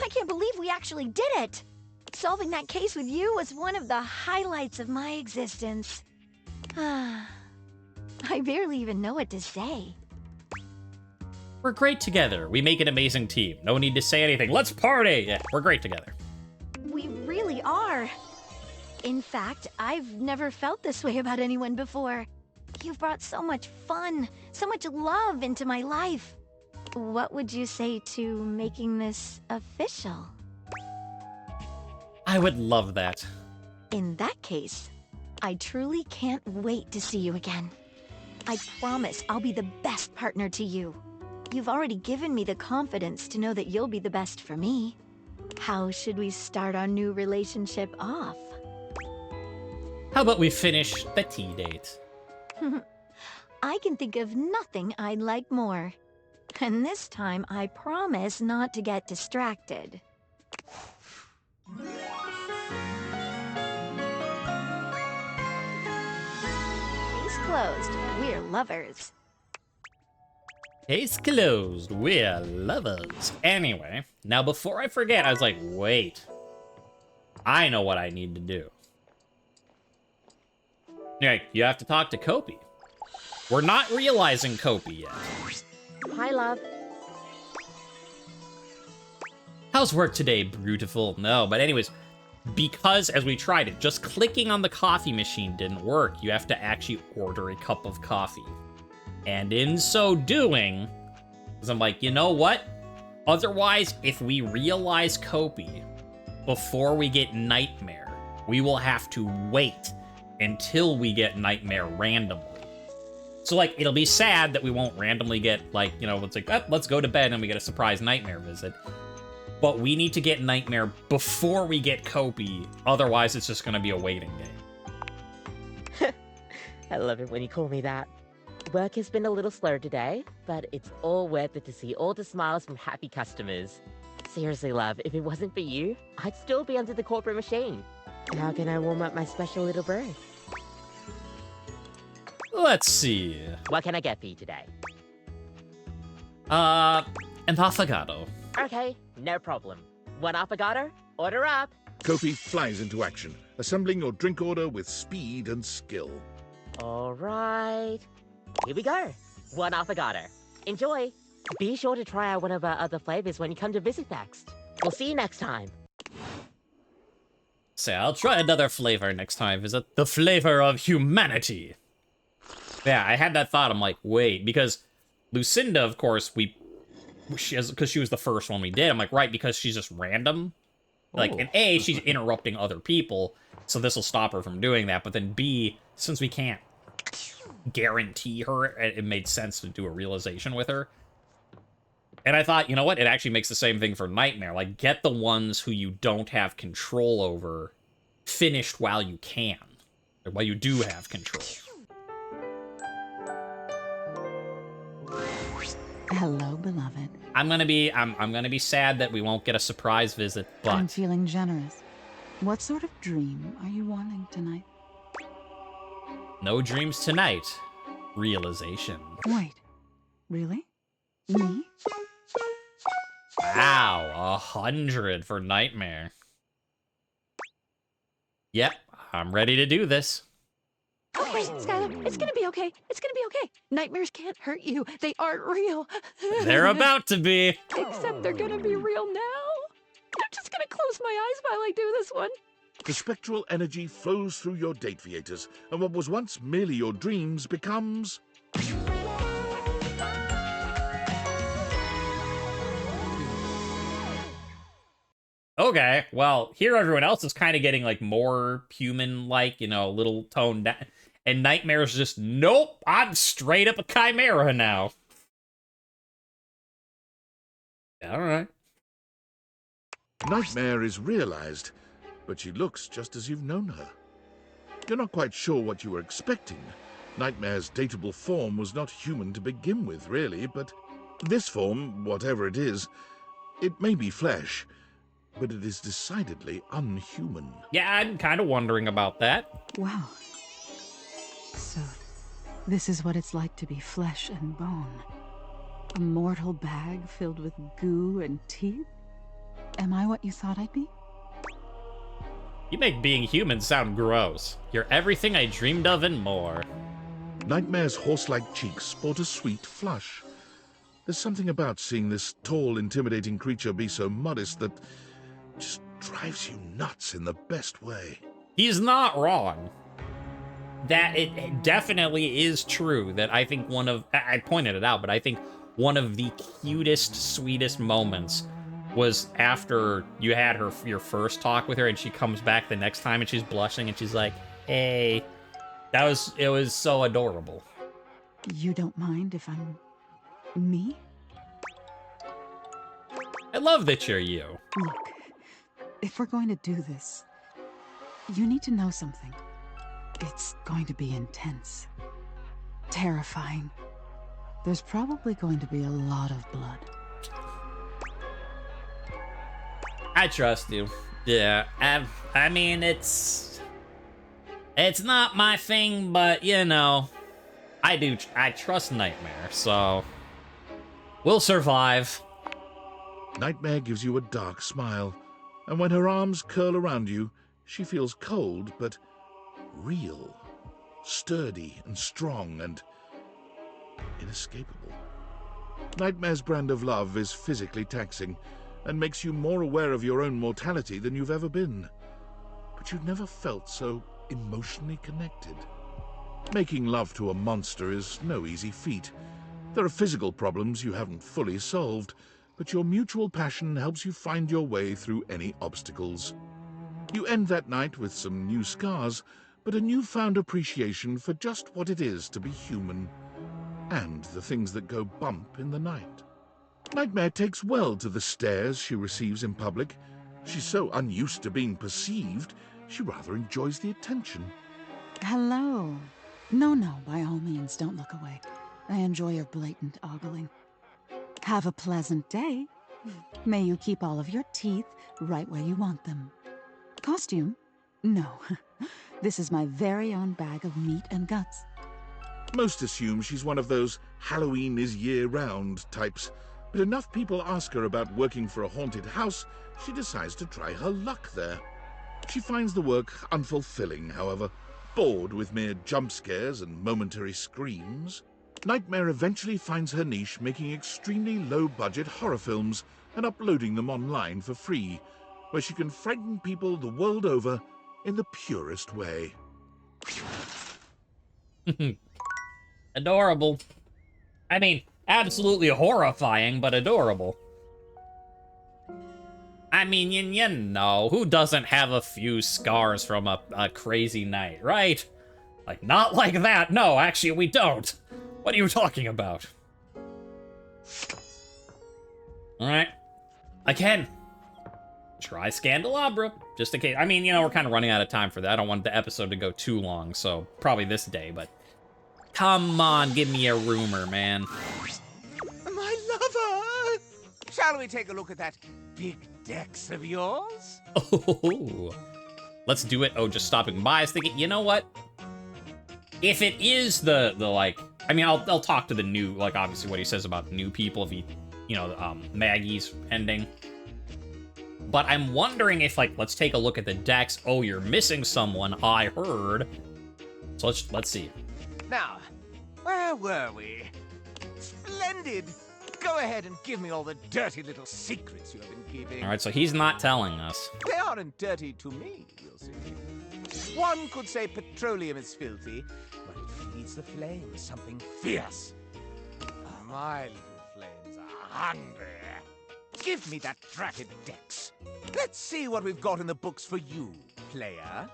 I can't believe we actually did it! Solving that case with you was one of the highlights of my existence. I barely even know what to say. We're great together. We make an amazing team. No need to say anything. Let's party! Yeah, we're great together. We really are. In fact, I've never felt this way about anyone before. You've brought so much fun, so much love into my life. What would you say to making this official? I would love that. In that case, I truly can't wait to see you again. I promise I'll be the best partner to you. You've already given me the confidence to know that you'll be the best for me. How should we start our new relationship off? How about we finish the tea date? I can think of nothing I'd like more. And this time, I promise not to get distracted. Case closed. We're lovers. Case closed. We're lovers. Anyway, now before I forget, I was like, wait. I know what I need to do. Yeah, you have to talk to Kopi. We're not realizing Kopi yet. Hi, love. How's work today, beautiful? No, but anyways, because as we tried it, just clicking on the coffee machine didn't work. You have to actually order a cup of coffee. And in so doing, because I'm like, you know what? Otherwise, if we realize Kopi before we get Nightmare, we will have to wait until we get Nightmare randomly. So, like, it'll be sad that we won't randomly get, like, you know, it's like, oh, let's go to bed and we get a surprise Nightmare visit. But we need to get Nightmare before we get Kopi, otherwise it's just going to be a waiting game. I love it when you call me that. Work has been a little slow today, but it's all worth it to see all the smiles from happy customers. Seriously, love, if it wasn't for you, I'd still be under the corporate machine. How can I warm up my special little bird? Let's see. What can I get for you today? An affogato. Okay, no problem. One affogato? Order up. Kopi flies into action, assembling your drink order with speed and skill. All right. Here we go. One affogato. Enjoy. Be sure to try out one of our other flavors when you come to visit next. We'll see you next time. Say, I'll try another flavor next time. Is it the flavor of humanity? Yeah, I had that thought. I'm like, wait, because Lucinda, of course, because she was the first one we did. I'm like, right, because she's just random. Like, and A, she's interrupting other people, so this will stop her from doing that. But then B, since we can't guarantee her, it made sense to do a realization with her. And I thought, you know what? It actually makes the same thing for Nightmare. Like, get the ones who you don't have control over finished while you can. Or while you do have control. Hello, beloved. I'm gonna be sad that we won't get a surprise visit, but I'm feeling generous. What sort of dream are you wanting tonight? no dreams tonight. Realization. Wait, really? Me? Wow, 100 for Nightmare. Yep, I'm ready to do this. Okay, Skylar, it's gonna be okay. It's gonna be okay. Nightmares can't hurt you. They aren't real. They're about to be. Except they're gonna be real now. I'm just gonna close my eyes while I do this one. The spectral energy flows through your date theaters, and what was once merely your dreams becomes... Okay, well, here everyone else is kind of getting, like, more human-like, you know, a little toned down. And Nightmare's just, nope, I'm straight up a chimera now. Alright. Nightmare is realized, but she looks just as you've known her. You're not quite sure what you were expecting. Nightmare's dateable form was not human to begin with, really, but this form, whatever it is, it may be flesh, but it is decidedly unhuman. Yeah, I'm kind of wondering about that. Wow. So, this is what it's like to be flesh and bone. A mortal bag filled with goo and teeth? Am I what you thought I'd be? You make being human sound gross. You're everything I dreamed of and more. Nightmare's horse-like cheeks sport a sweet flush. There's something about seeing this tall, intimidating creature be so modest that just drives you nuts in the best way. He's not wrong. That it definitely is true that I think I pointed it out, but I think one of the cutest, sweetest moments was after you had your first talk with her and she comes back the next time and she's blushing and she's like, hey. It was so adorable. You don't mind if I'm me? I love that you're you. Look, if we're going to do this, you need to know something. It's going to be intense. Terrifying. There's probably going to be a lot of blood. I trust you. Yeah, I mean, it's not my thing, but, you know, I trust Nightmare, so we'll survive. Nightmare gives you a dark smile, and when her arms curl around you, she feels cold, but real, sturdy and strong and inescapable. Nightmare's brand of love is physically taxing and makes you more aware of your own mortality than you've ever been. But you've never felt so emotionally connected. Making love to a monster is no easy feat. There are physical problems you haven't fully solved, but your mutual passion helps you find your way through any obstacles. You end that night with some new scars, but a newfound appreciation for just what it is to be human, and the things that go bump in the night. Nightmare takes well to the stares she receives in public. She's so unused to being perceived, she rather enjoys the attention. Hello. No, by all means, don't look away. I enjoy your blatant ogling. Have a pleasant day. May you keep all of your teeth right where you want them. Costume? No. This is my very own bag of meat and guts. Most assume she's one of those Halloween is year-round types, but enough people ask her about working for a haunted house, she decides to try her luck there. She finds the work unfulfilling, however, bored with mere jump scares and momentary screams. Nightmare eventually finds her niche making extremely low-budget horror films and uploading them online for free, where she can frighten people the world over in the purest way. Adorable. I mean, absolutely horrifying, but adorable. I mean, you know, who doesn't have a few scars from a crazy night, right? Like, not like that. No, actually, we don't. What are you talking about? Alright. Again. Try Scandalabra, just in case. I mean, you know, we're kind of running out of time for that. I don't want the episode to go too long, so probably this day, but... Come on, give me a rumor, man. My lover! Shall we take a look at that big dex of yours? Oh, let's do it. Oh, just stopping by. I was thinking, you know what? If it is the like, I mean, I'll talk to the new, like, obviously what he says about new people, if he, you know, Maggie's ending. But I'm wondering if, like, let's take a look at the dex. Oh, you're missing someone, I heard. So let's see. Now, where were we? Splendid! Go ahead and give me all the dirty little secrets you have been keeping. All right, so he's not telling us. They aren't dirty to me, you'll see. One could say petroleum is filthy, but it feeds the flames something fierce. My little flames are hungry. Give me that dratted dex. Let's see what we've got in the books for you, player.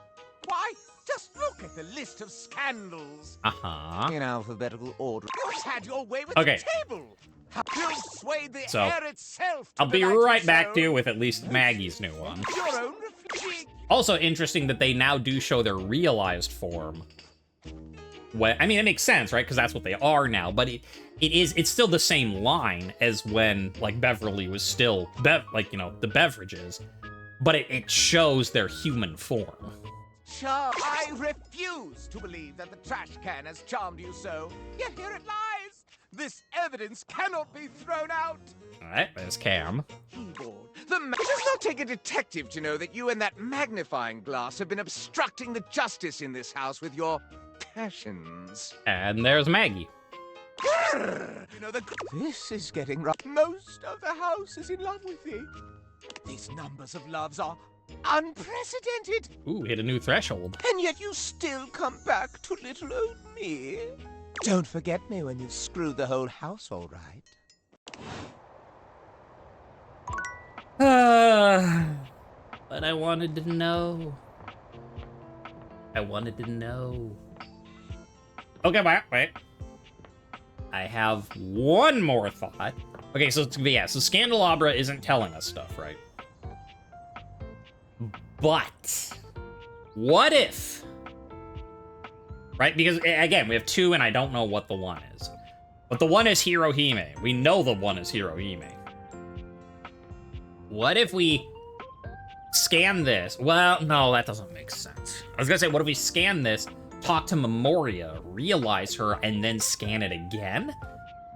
Why, just look at the list of scandals. Uh-huh. In alphabetical order. You've had your way with Okay. the table. You've swayed the So, air itself. I'll be right back to you with at least Maggie's new one. Your own reflection. Also interesting that they now do show their realized form. I mean, it makes sense, right? Because that's what they are now. But it's still the same line as when, like, Beverly was still, like, you know, the beverages. But it shows their human form. Sure, I refuse to believe that the trash can has charmed you so. Yet here it lies. This evidence cannot be thrown out. All right, there's Cam. Keyboard. It does not take a detective to know that you and that magnifying glass have been obstructing the justice in this house with your passions. And there's Maggie. You know, this is getting rough. Most of the house is in love with thee. These numbers of loves are unprecedented. Ooh, hit a new threshold. And yet you still come back to little old me. Don't forget me when you screw the whole house all right. But I wanted to know. I wanted to know. Okay, wait. I have one more thought. Okay, so yeah, so Scandalabra isn't telling us stuff, right? But what if, right? Because again, we have two, and I don't know what the one is. But the one is Hero-Hime. We know the one is Hero-Hime. What if we scan this? Well, no, that doesn't make sense. I was gonna say, what if we scan this, talk to Memoria, realize her, and then scan it again?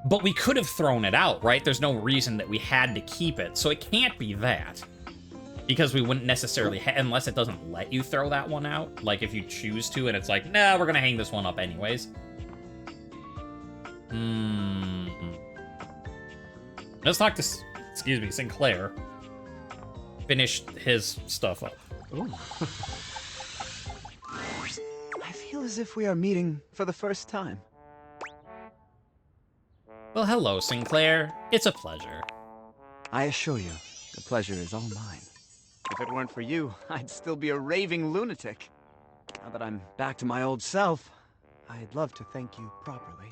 But we could have thrown it out, right? There's no reason that we had to keep it, so it can't be that. Because we wouldn't necessarily, unless it doesn't let you throw that one out. Like, if you choose to, and it's like, nah, we're gonna hang this one up anyways. Let's talk to, excuse me, Sinclair. Finished his stuff up. Ooh. I feel as if we are meeting for the first time. Well, hello, Sinclair. It's a pleasure. I assure you, the pleasure is all mine. If it weren't for you, I'd still be a raving lunatic. Now that I'm back to my old self, I'd love to thank you properly.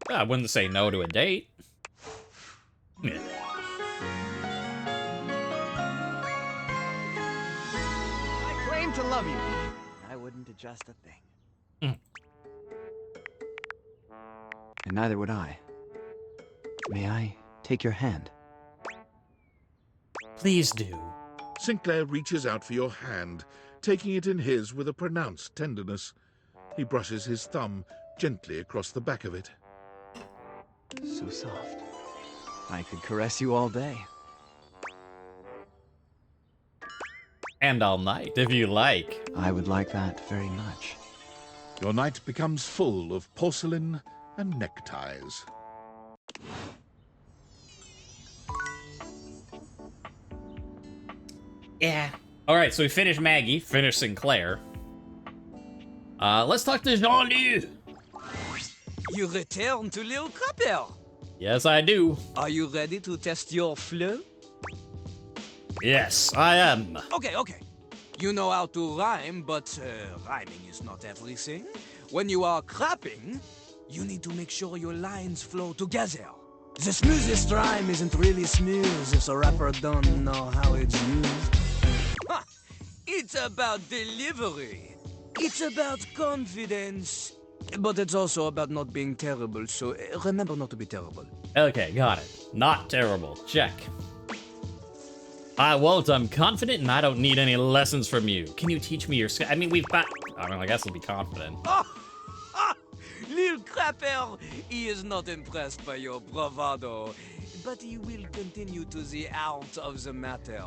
I wouldn't say no to a date. Yeah. I claim to love you. I wouldn't adjust a thing. And neither would I. May I take your hand? Please do. Sinclair reaches out for your hand, taking it in his with a pronounced tenderness. He brushes his thumb gently across the back of it. So soft. I could caress you all day. And all night, if you like. I would like that very much. Your night becomes full of porcelain and neckties. Yeah. Alright, so we finished Maggie, finished Sinclair. Let's talk to Jean-Luc. You return to Little Crapper. Yes, I do. Are you ready to test your flow? Yes, I am. Okay. You know how to rhyme, but rhyming is not everything. When you are crapping, you need to make sure your lines flow together. The smoothest rhyme isn't really smooth if a rapper don't know how it's used. Ha! It's about delivery. It's about confidence. But it's also about not being terrible, so remember not to be terrible. Okay, got it. Not terrible. Check. I won't. I'm confident and I don't need any lessons from you. Can you teach me your skill? I mean, I guess we'll be confident. Lil Crapper, he is not impressed by your bravado, but he will continue to the art of the matter.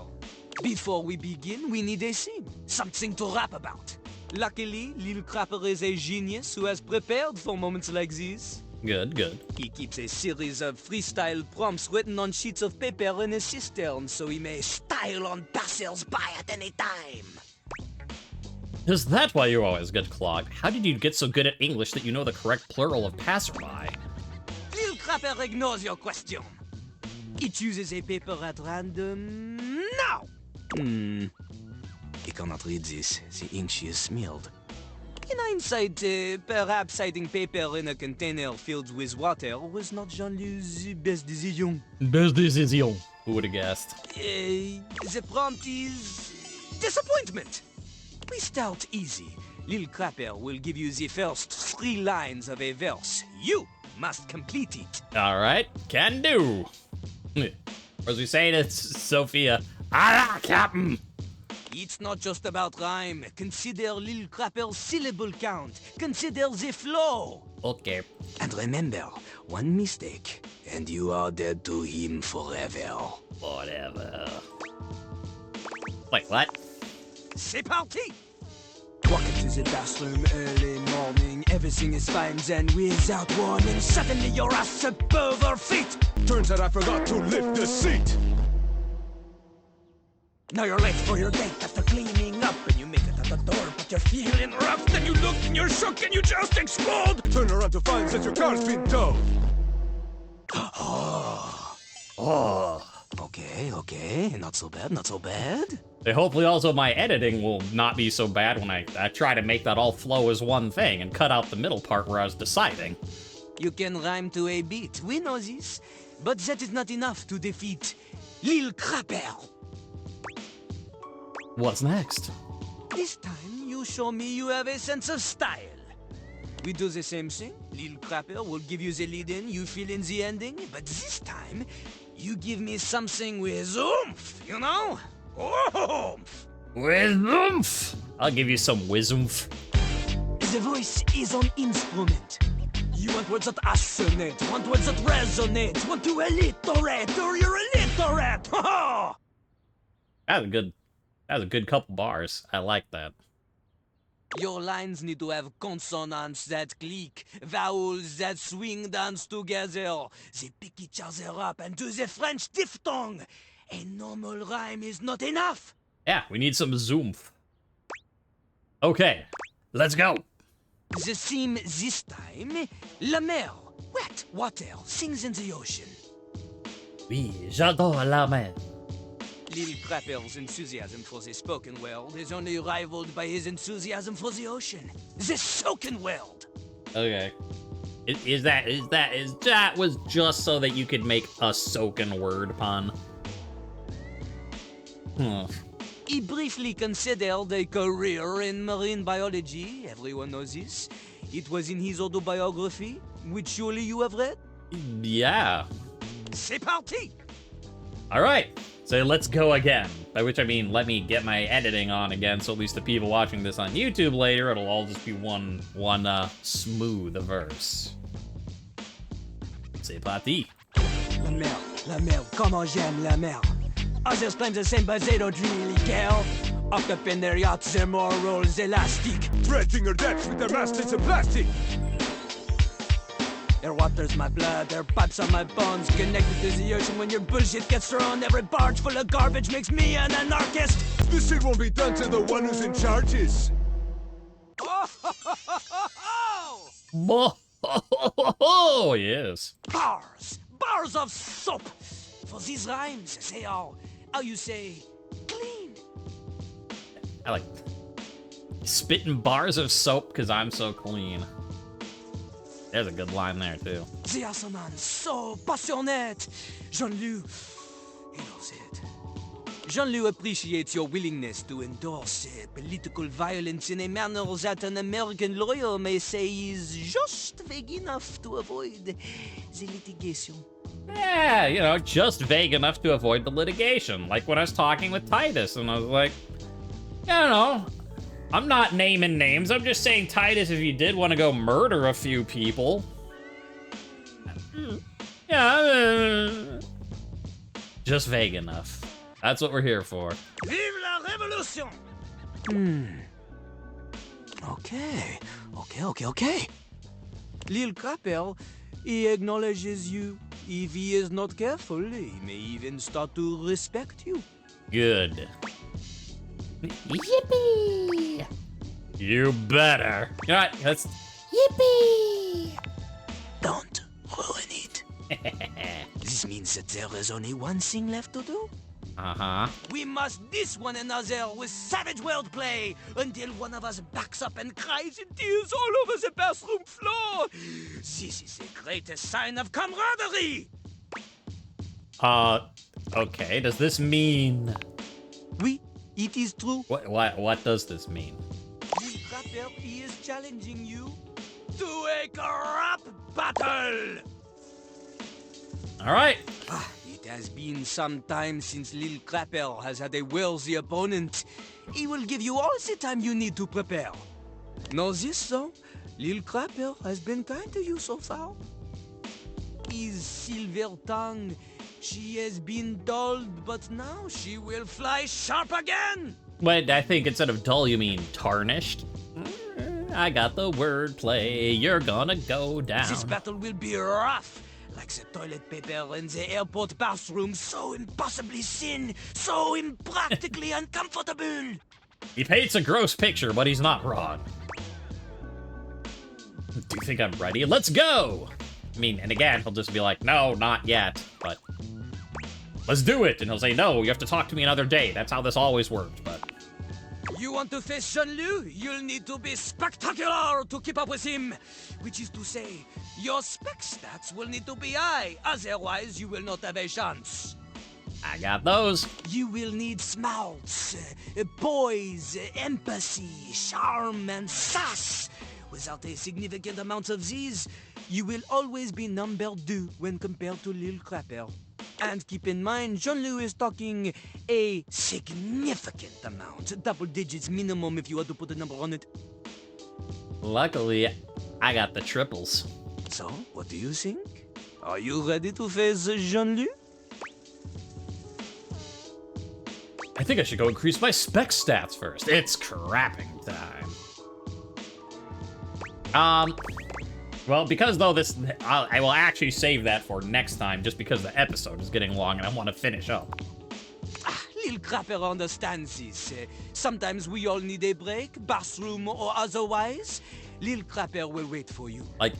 Before we begin, we need a scene, something to rap about. Luckily, Lil Crapper is a genius who has prepared for moments like these. Good. He keeps a series of freestyle prompts written on sheets of paper in his cistern so he may style on passers-by at any time. Is that why you always get clogged? How did you get so good at English that you know the correct plural of passerby? Lil Crapper ignores your question. It chooses a paper at random now. He cannot read this. The ink she is smeared. In hindsight, perhaps hiding paper in a container filled with water was not Jean-Luc's best decision. Best decision. Who would have guessed? The prompt is disappointment. We start easy. Lil Crapper will give you the first 3 lines of a verse. You must complete it. All right, can do. Or as we say to Sophia, "Ah, Captain." It's not just about rhyme. Consider Lil Crapper's syllable count. Consider the flow. Okay. And remember, one mistake, and you are dead to him forever. Whatever. Wait, what? C'est parti! Walk into the bathroom early morning, Everything is fine then without warning. Suddenly your ass above our feet. Turns out I forgot to lift the seat. Now you're late for your date after cleaning up, and you make it at the door, but you're feeling rough. Then you look and you're shook and you just explode. Turn around to find that your car's been towed. Oh. Okay, not so bad. And hopefully also my editing will not be so bad when I try to make that all flow as one thing and cut out the middle part where I was deciding. You can rhyme to a beat, we know this, but that is not enough to defeat Lil Crapper. What's next? This time you show me you have a sense of style. We do the same thing. Lil Crapper will give you the lead in, you fill in the ending, but this time you give me something with oomph, you know? Oomph! With oomph! I'll give you some whiz-oomph. The voice is an instrument. You want words that assonate, want words that resonate, want to alliterate, or you're illiterate! Ha-ha! That was a good couple bars. I like that. Your lines need to have consonants that click, vowels that swing dance together. They pick each other up and do the French diphthong. A normal rhyme is not enough. Yeah, we need some zoomph. Okay, let's go. The theme this time, la mer, wet water, sings in the ocean. Oui, j'adore la mer. Lil Crapper's enthusiasm for the spoken world is only rivaled by his enthusiasm for the ocean. The soaking world! Okay. Is that was just so that you could make a soaking word pun? He briefly considered a career in marine biology. Everyone knows this. It was in his autobiography, which surely you have read? Yeah. C'est parti! Alright, so let's go again. By which I mean, let me get my editing on again, so at least the people watching this on YouTube later, it'll all just be one smooth verse. C'est parti. La mer, comment j'aime la mer. Others claim the same, but they don't really care. Up in their yachts, their morals elastic. Dredging her decks with their masts of plastic. Their water's my blood, their pipes are my bones. Connected to the ocean when your bullshit gets thrown. Every barge full of garbage makes me an anarchist. This shit won't be done to the one who's in charges. Oh, yes. Bars of soap. For these rhymes, they are, how you say, clean. I like spitting bars of soap because I'm so clean. There's a good line there, too. The assonance, so passionate. Jean-Loup, he knows it. Jean-Loup appreciates your willingness to endorse political violence in a manner that an American lawyer may say is just vague enough to avoid the litigation. Yeah, you know, just vague enough to avoid the litigation. Like when I was talking with Titus, and I was like, I don't know. I'm not naming names. I'm just saying, Titus, if you did want to go murder a few people. Yeah. Just vague enough. That's what we're here for. Vive la révolution! Okay. Lil Crapper, he acknowledges you. If he is not careful, he may even start to respect you. Good. Yippee! You better. All right, let's. Yippee! Don't ruin it. This means that there is only one thing left to do. Uh-huh. We must diss one another with savage wordplay until one of us backs up and cries in tears all over the bathroom floor. This is the greatest sign of camaraderie. Okay. Does this mean? Oui, it is true. What does this mean? Lil Crapper, he is challenging you to a crap battle. All right. It has been some time since Lil Crapper has had a worthy opponent. He will give you all the time you need to prepare. Know this, though? Lil Crapper has been kind to you so far. His silver tongue, she has been dulled, but now she will fly sharp again. Wait, I think instead of dull, you mean tarnished? I got the wordplay. You're gonna go down. This battle will be rough. Like the toilet paper in the airport bathroom, so impossibly thin, so impractically uncomfortable. He paints a gross picture, but he's not wrong. Do you think I'm ready? Let's go! I mean, and again, he'll just be like, no, not yet, but let's do it. And he'll say, no, you have to talk to me another day. That's how this always worked, but... You want to face Jean-Lu? You'll need to be spectacular to keep up with him. Which is to say, your spec stats will need to be high, otherwise you will not have a chance. I got those. You will need smarts, poise, empathy, charm, and sass. Without a significant amount of these, you will always be number 2 when compared to Lil Crapper. And keep in mind, Jean-Lu is talking a significant amount. Double digits minimum if you had to put a number on it. Luckily, I got the triples. So, what do you think? Are you ready to face Jean-Lu? I think I should go increase my spec stats first. It's crapping time. Well, because though this, I will actually save that for next time, just because the episode is getting long and I want to finish up. Lil Crapper understands this. Sometimes we all need a break, bathroom or otherwise. Lil Crapper will wait for you. Like,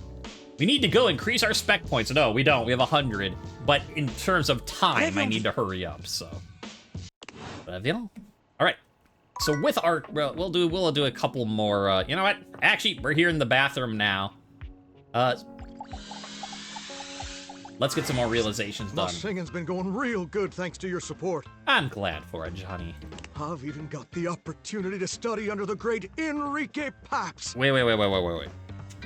we need to go increase our spec points. No, we don't. We have 100. But in terms of time, I need to hurry up, so. But, you know. All right. So with our, we'll do a couple more, you know what? Actually, we're here in the bathroom now. Let's get some more realizations My done. singing's been going real good thanks to your support. I'm glad for it, Johnny. I've even got the opportunity to study under the great Enrique Paps. Wait.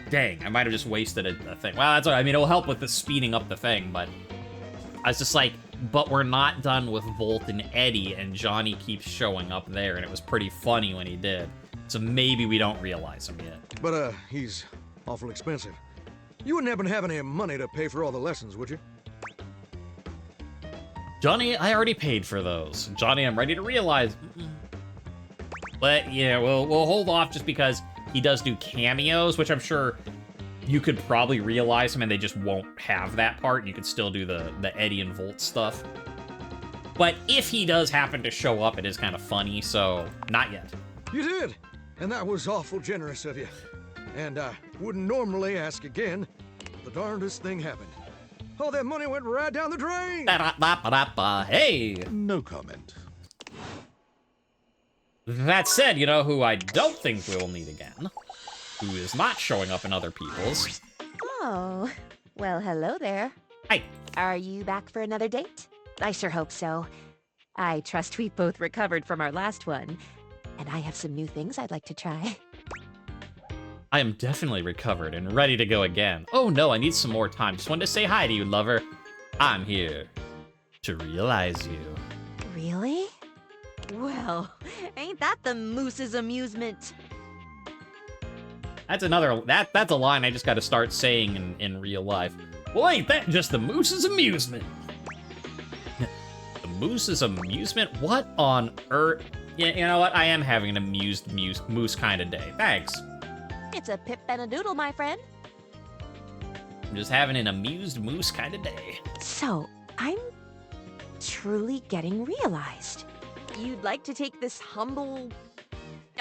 Dang, I might have just wasted a thing. Well, that's all right. I mean, it'll help with the speeding up the thing, but I was just like, but we're not done with Volt and Eddie, and Johnny keeps showing up there, and it was pretty funny when he did. So maybe we don't realize him yet. But, he's awful expensive. You wouldn't happen to have any money to pay for all the lessons, would you? Johnny, I already paid for those. Johnny, I'm ready to realize. But, yeah, we'll hold off just because he does do cameos, which I'm sure you could probably realize him and they just won't have that part. You could still do the Eddie and Volt stuff. But if he does happen to show up, it is kind of funny, so not yet. You did, and that was awful generous of you. And I wouldn't normally ask again. The darndest thing happened. All that money went right down the drain! Hey! No comment. That said, you know who I don't think we'll need again? Who is not showing up in other people's? Oh, well, hello there. Hi. Are you back for another date? I sure hope so. I trust we both recovered from our last one, and I have some new things I'd like to try. I am definitely recovered and ready to go again. Oh no, I need some more time. Just wanted to say hi to you, lover. I'm here to realize you. Really? Well, ain't that the moose's amusement? That's another, that's a line I just gotta start saying in real life. Well, ain't that just the moose's amusement? The moose's amusement? What on earth? Yeah, you know what? I am having an amused moose kind of day. Thanks. It's a pip and a doodle, my friend. I'm just having an amused moose kind of day. So, I'm truly getting realized. You'd like to take this humble...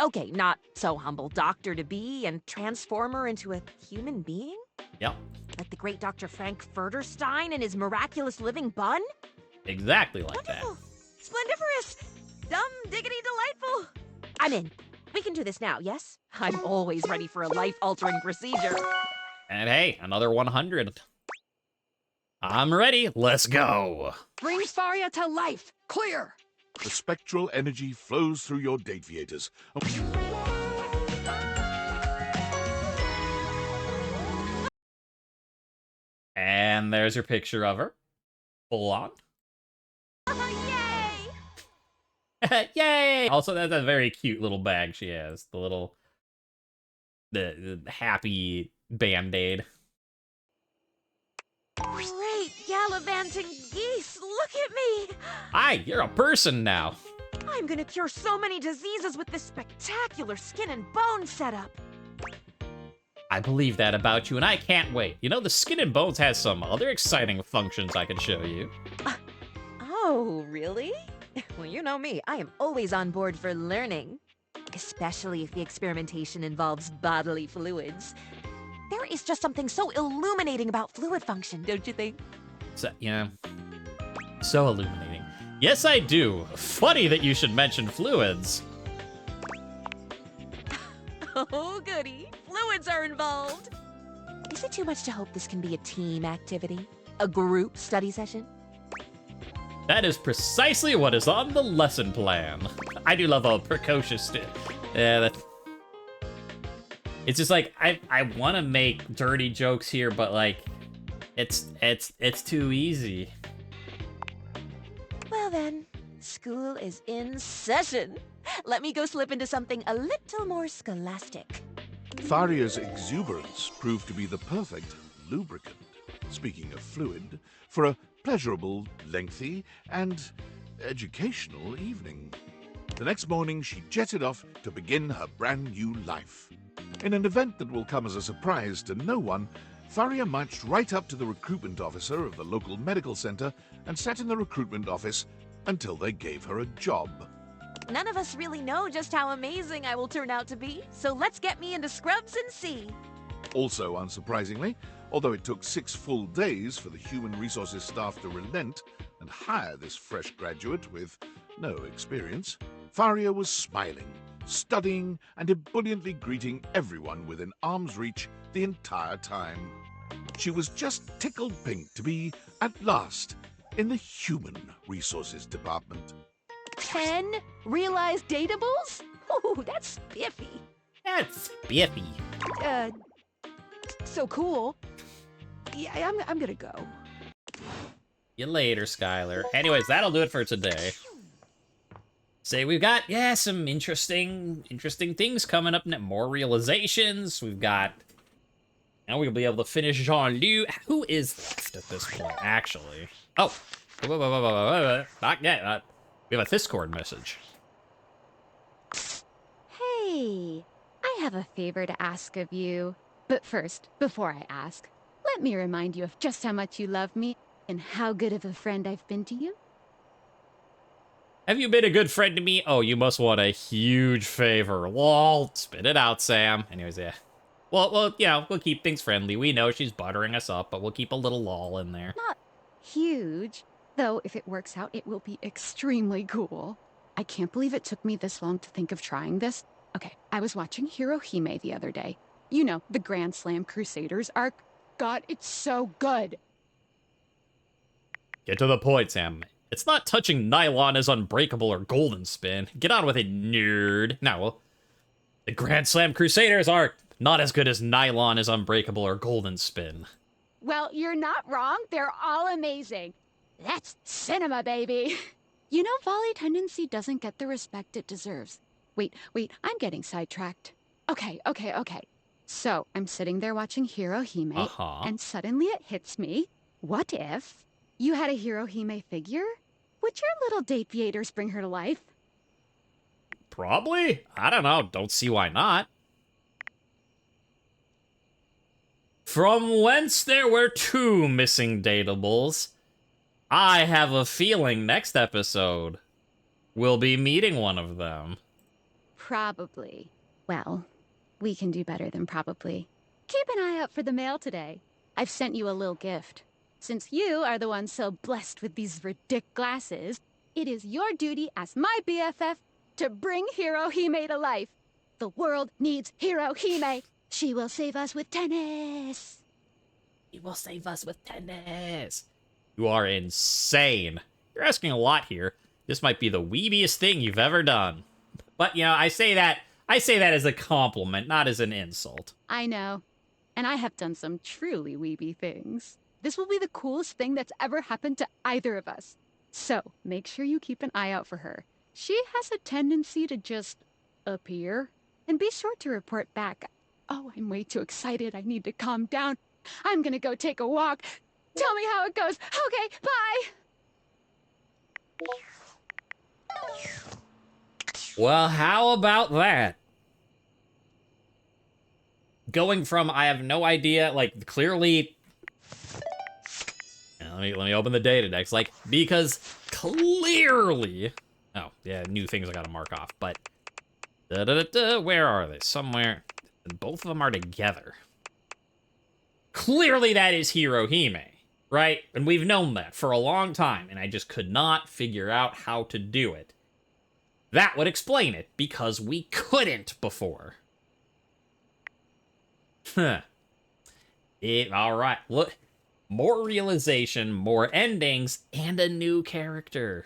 Okay, not so humble doctor-to-be and transform her into a human being? Yep. Like the great Dr. Frank Furterstein and his miraculous living bun? Exactly like that. Splendiferous! Dumb, diggity, delightful! I'm in. We can do this now, yes? I'm always ready for a life-altering procedure. And hey, another 100. I'm ready. Let's go. Bring Faria to life. Clear. The spectral energy flows through your Dateviators. And there's your picture of her. Full on. Yay! Also, that's a very cute little bag she has. The little... The happy Band-Aid. Great gallivanting geese! Look at me! Hi, you're a person now. I'm gonna cure so many diseases with this spectacular skin and bone setup. I believe that about you, and I can't wait. You know, the Skin and Bones has some other exciting functions I can show you. Oh, really? Well, you know me. I am always on board for learning. Especially if the experimentation involves bodily fluids. There is just something so illuminating about fluid function, don't you think? So, yeah. So illuminating. Yes, I do. Funny that you should mention fluids. Oh, goody. Fluids are involved. Is it too much to hope this can be a team activity? A group study session? That is precisely what is on the lesson plan. I do love a precocious... Yeah, it's just like, I want to make dirty jokes here, but like, it's too easy. Well then, school is in session. Let me go slip into something a little more scholastic. Tharia's exuberance proved to be the perfect lubricant, speaking of fluid, for a pleasurable, lengthy, and educational evening. The next morning, she jetted off to begin her brand new life. In an event that will come as a surprise to no one, Tharia marched right up to the recruitment officer of the local medical center and sat in the recruitment office until they gave her a job. None of us really know just how amazing I will turn out to be, so let's get me into scrubs and see. Also, unsurprisingly, although it took 6 full days for the human resources staff to relent and hire this fresh graduate with no experience, Tharia was smiling, studying, and ebulliently greeting everyone within arm's reach the entire time. She was just tickled pink to be, at last, in the human resources department. 10 realized datables? Oh, that's spiffy. That's spiffy. So cool. Yeah, I'm gonna go. See you later, Skylar. Anyways, that'll do it for today. Say we've got, yeah, some interesting things coming up. More realizations. We've got... Now we'll be able to finish Jean-Luc. Who is left at this point, actually? Oh. Not yet. We have a Discord message. Hey, I have a favor to ask of you. But first, before I ask, let me remind you of just how much you love me and how good of a friend I've been to you. Have you been a good friend to me? Oh, you must want a huge favor. Lol. Spit it out, Sam. Anyways, yeah. Well, you know, we'll keep things friendly. We know she's buttering us up, but we'll keep a little lol in there. Not huge, though if it works out, it will be extremely cool. I can't believe it took me this long to think of trying this. Okay, I was watching Hero-Hime the other day. You know, the Grand Slam Crusaders arc. God, it's so good. Get to the point, Sam. It's not touching nylon as unbreakable or golden spin. Get on with it, nerd. Now, well, the Grand Slam Crusaders are not as good as nylon as unbreakable or golden spin. Well, you're not wrong. They're all amazing. That's cinema, baby. You know, volley tendency doesn't get the respect it deserves. Wait, I'm getting sidetracked. Okay. So, I'm sitting there watching Hero-Hime, and suddenly it hits me. What if you had a Hero-Hime figure? Would your little date theaters bring her to life? Probably. I don't know. Don't see why not. From whence there were 2 missing datables, I have a feeling next episode we'll be meeting one of them. Probably. Well, we can do better than probably. Keep an eye out for the mail today. I've sent you a little gift. Since you are the one so blessed with these ridic glasses, it is your duty as my BFF to bring Hero-Hime to life. The world needs Hero-Hime. She will save us with tennis. He will save us with tennis. You are insane. You're asking a lot here. This might be the weebiest thing you've ever done. But, you know, I say that as a compliment, not as an insult. I know. And I have done some truly weeby things. This will be the coolest thing that's ever happened to either of us. So, make sure you keep an eye out for her. She has a tendency to just appear. And be sure to report back. Oh, I'm way too excited. I need to calm down. I'm gonna go take a walk. Tell me how it goes. Okay, bye! Well, how about that? going from I have no idea, like, clearly... Let me open the Datadex, like, because clearly... Oh, yeah, new things I gotta mark off, but... Where are they? Somewhere. Both of them are together. Clearly that is Hero-Hime, right? And we've known that for a long time, and I just could not figure out how to do it. That would explain it, because we couldn't before. Huh. Alright, look. More realization, more endings, and a new character.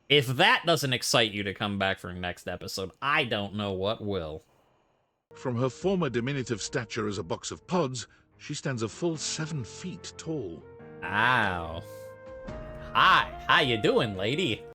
If that doesn't excite you to come back for next episode, I don't know what will. From her former diminutive stature as a box of pods, she stands a full 7 feet tall. Ow. Hi, how you doing, lady?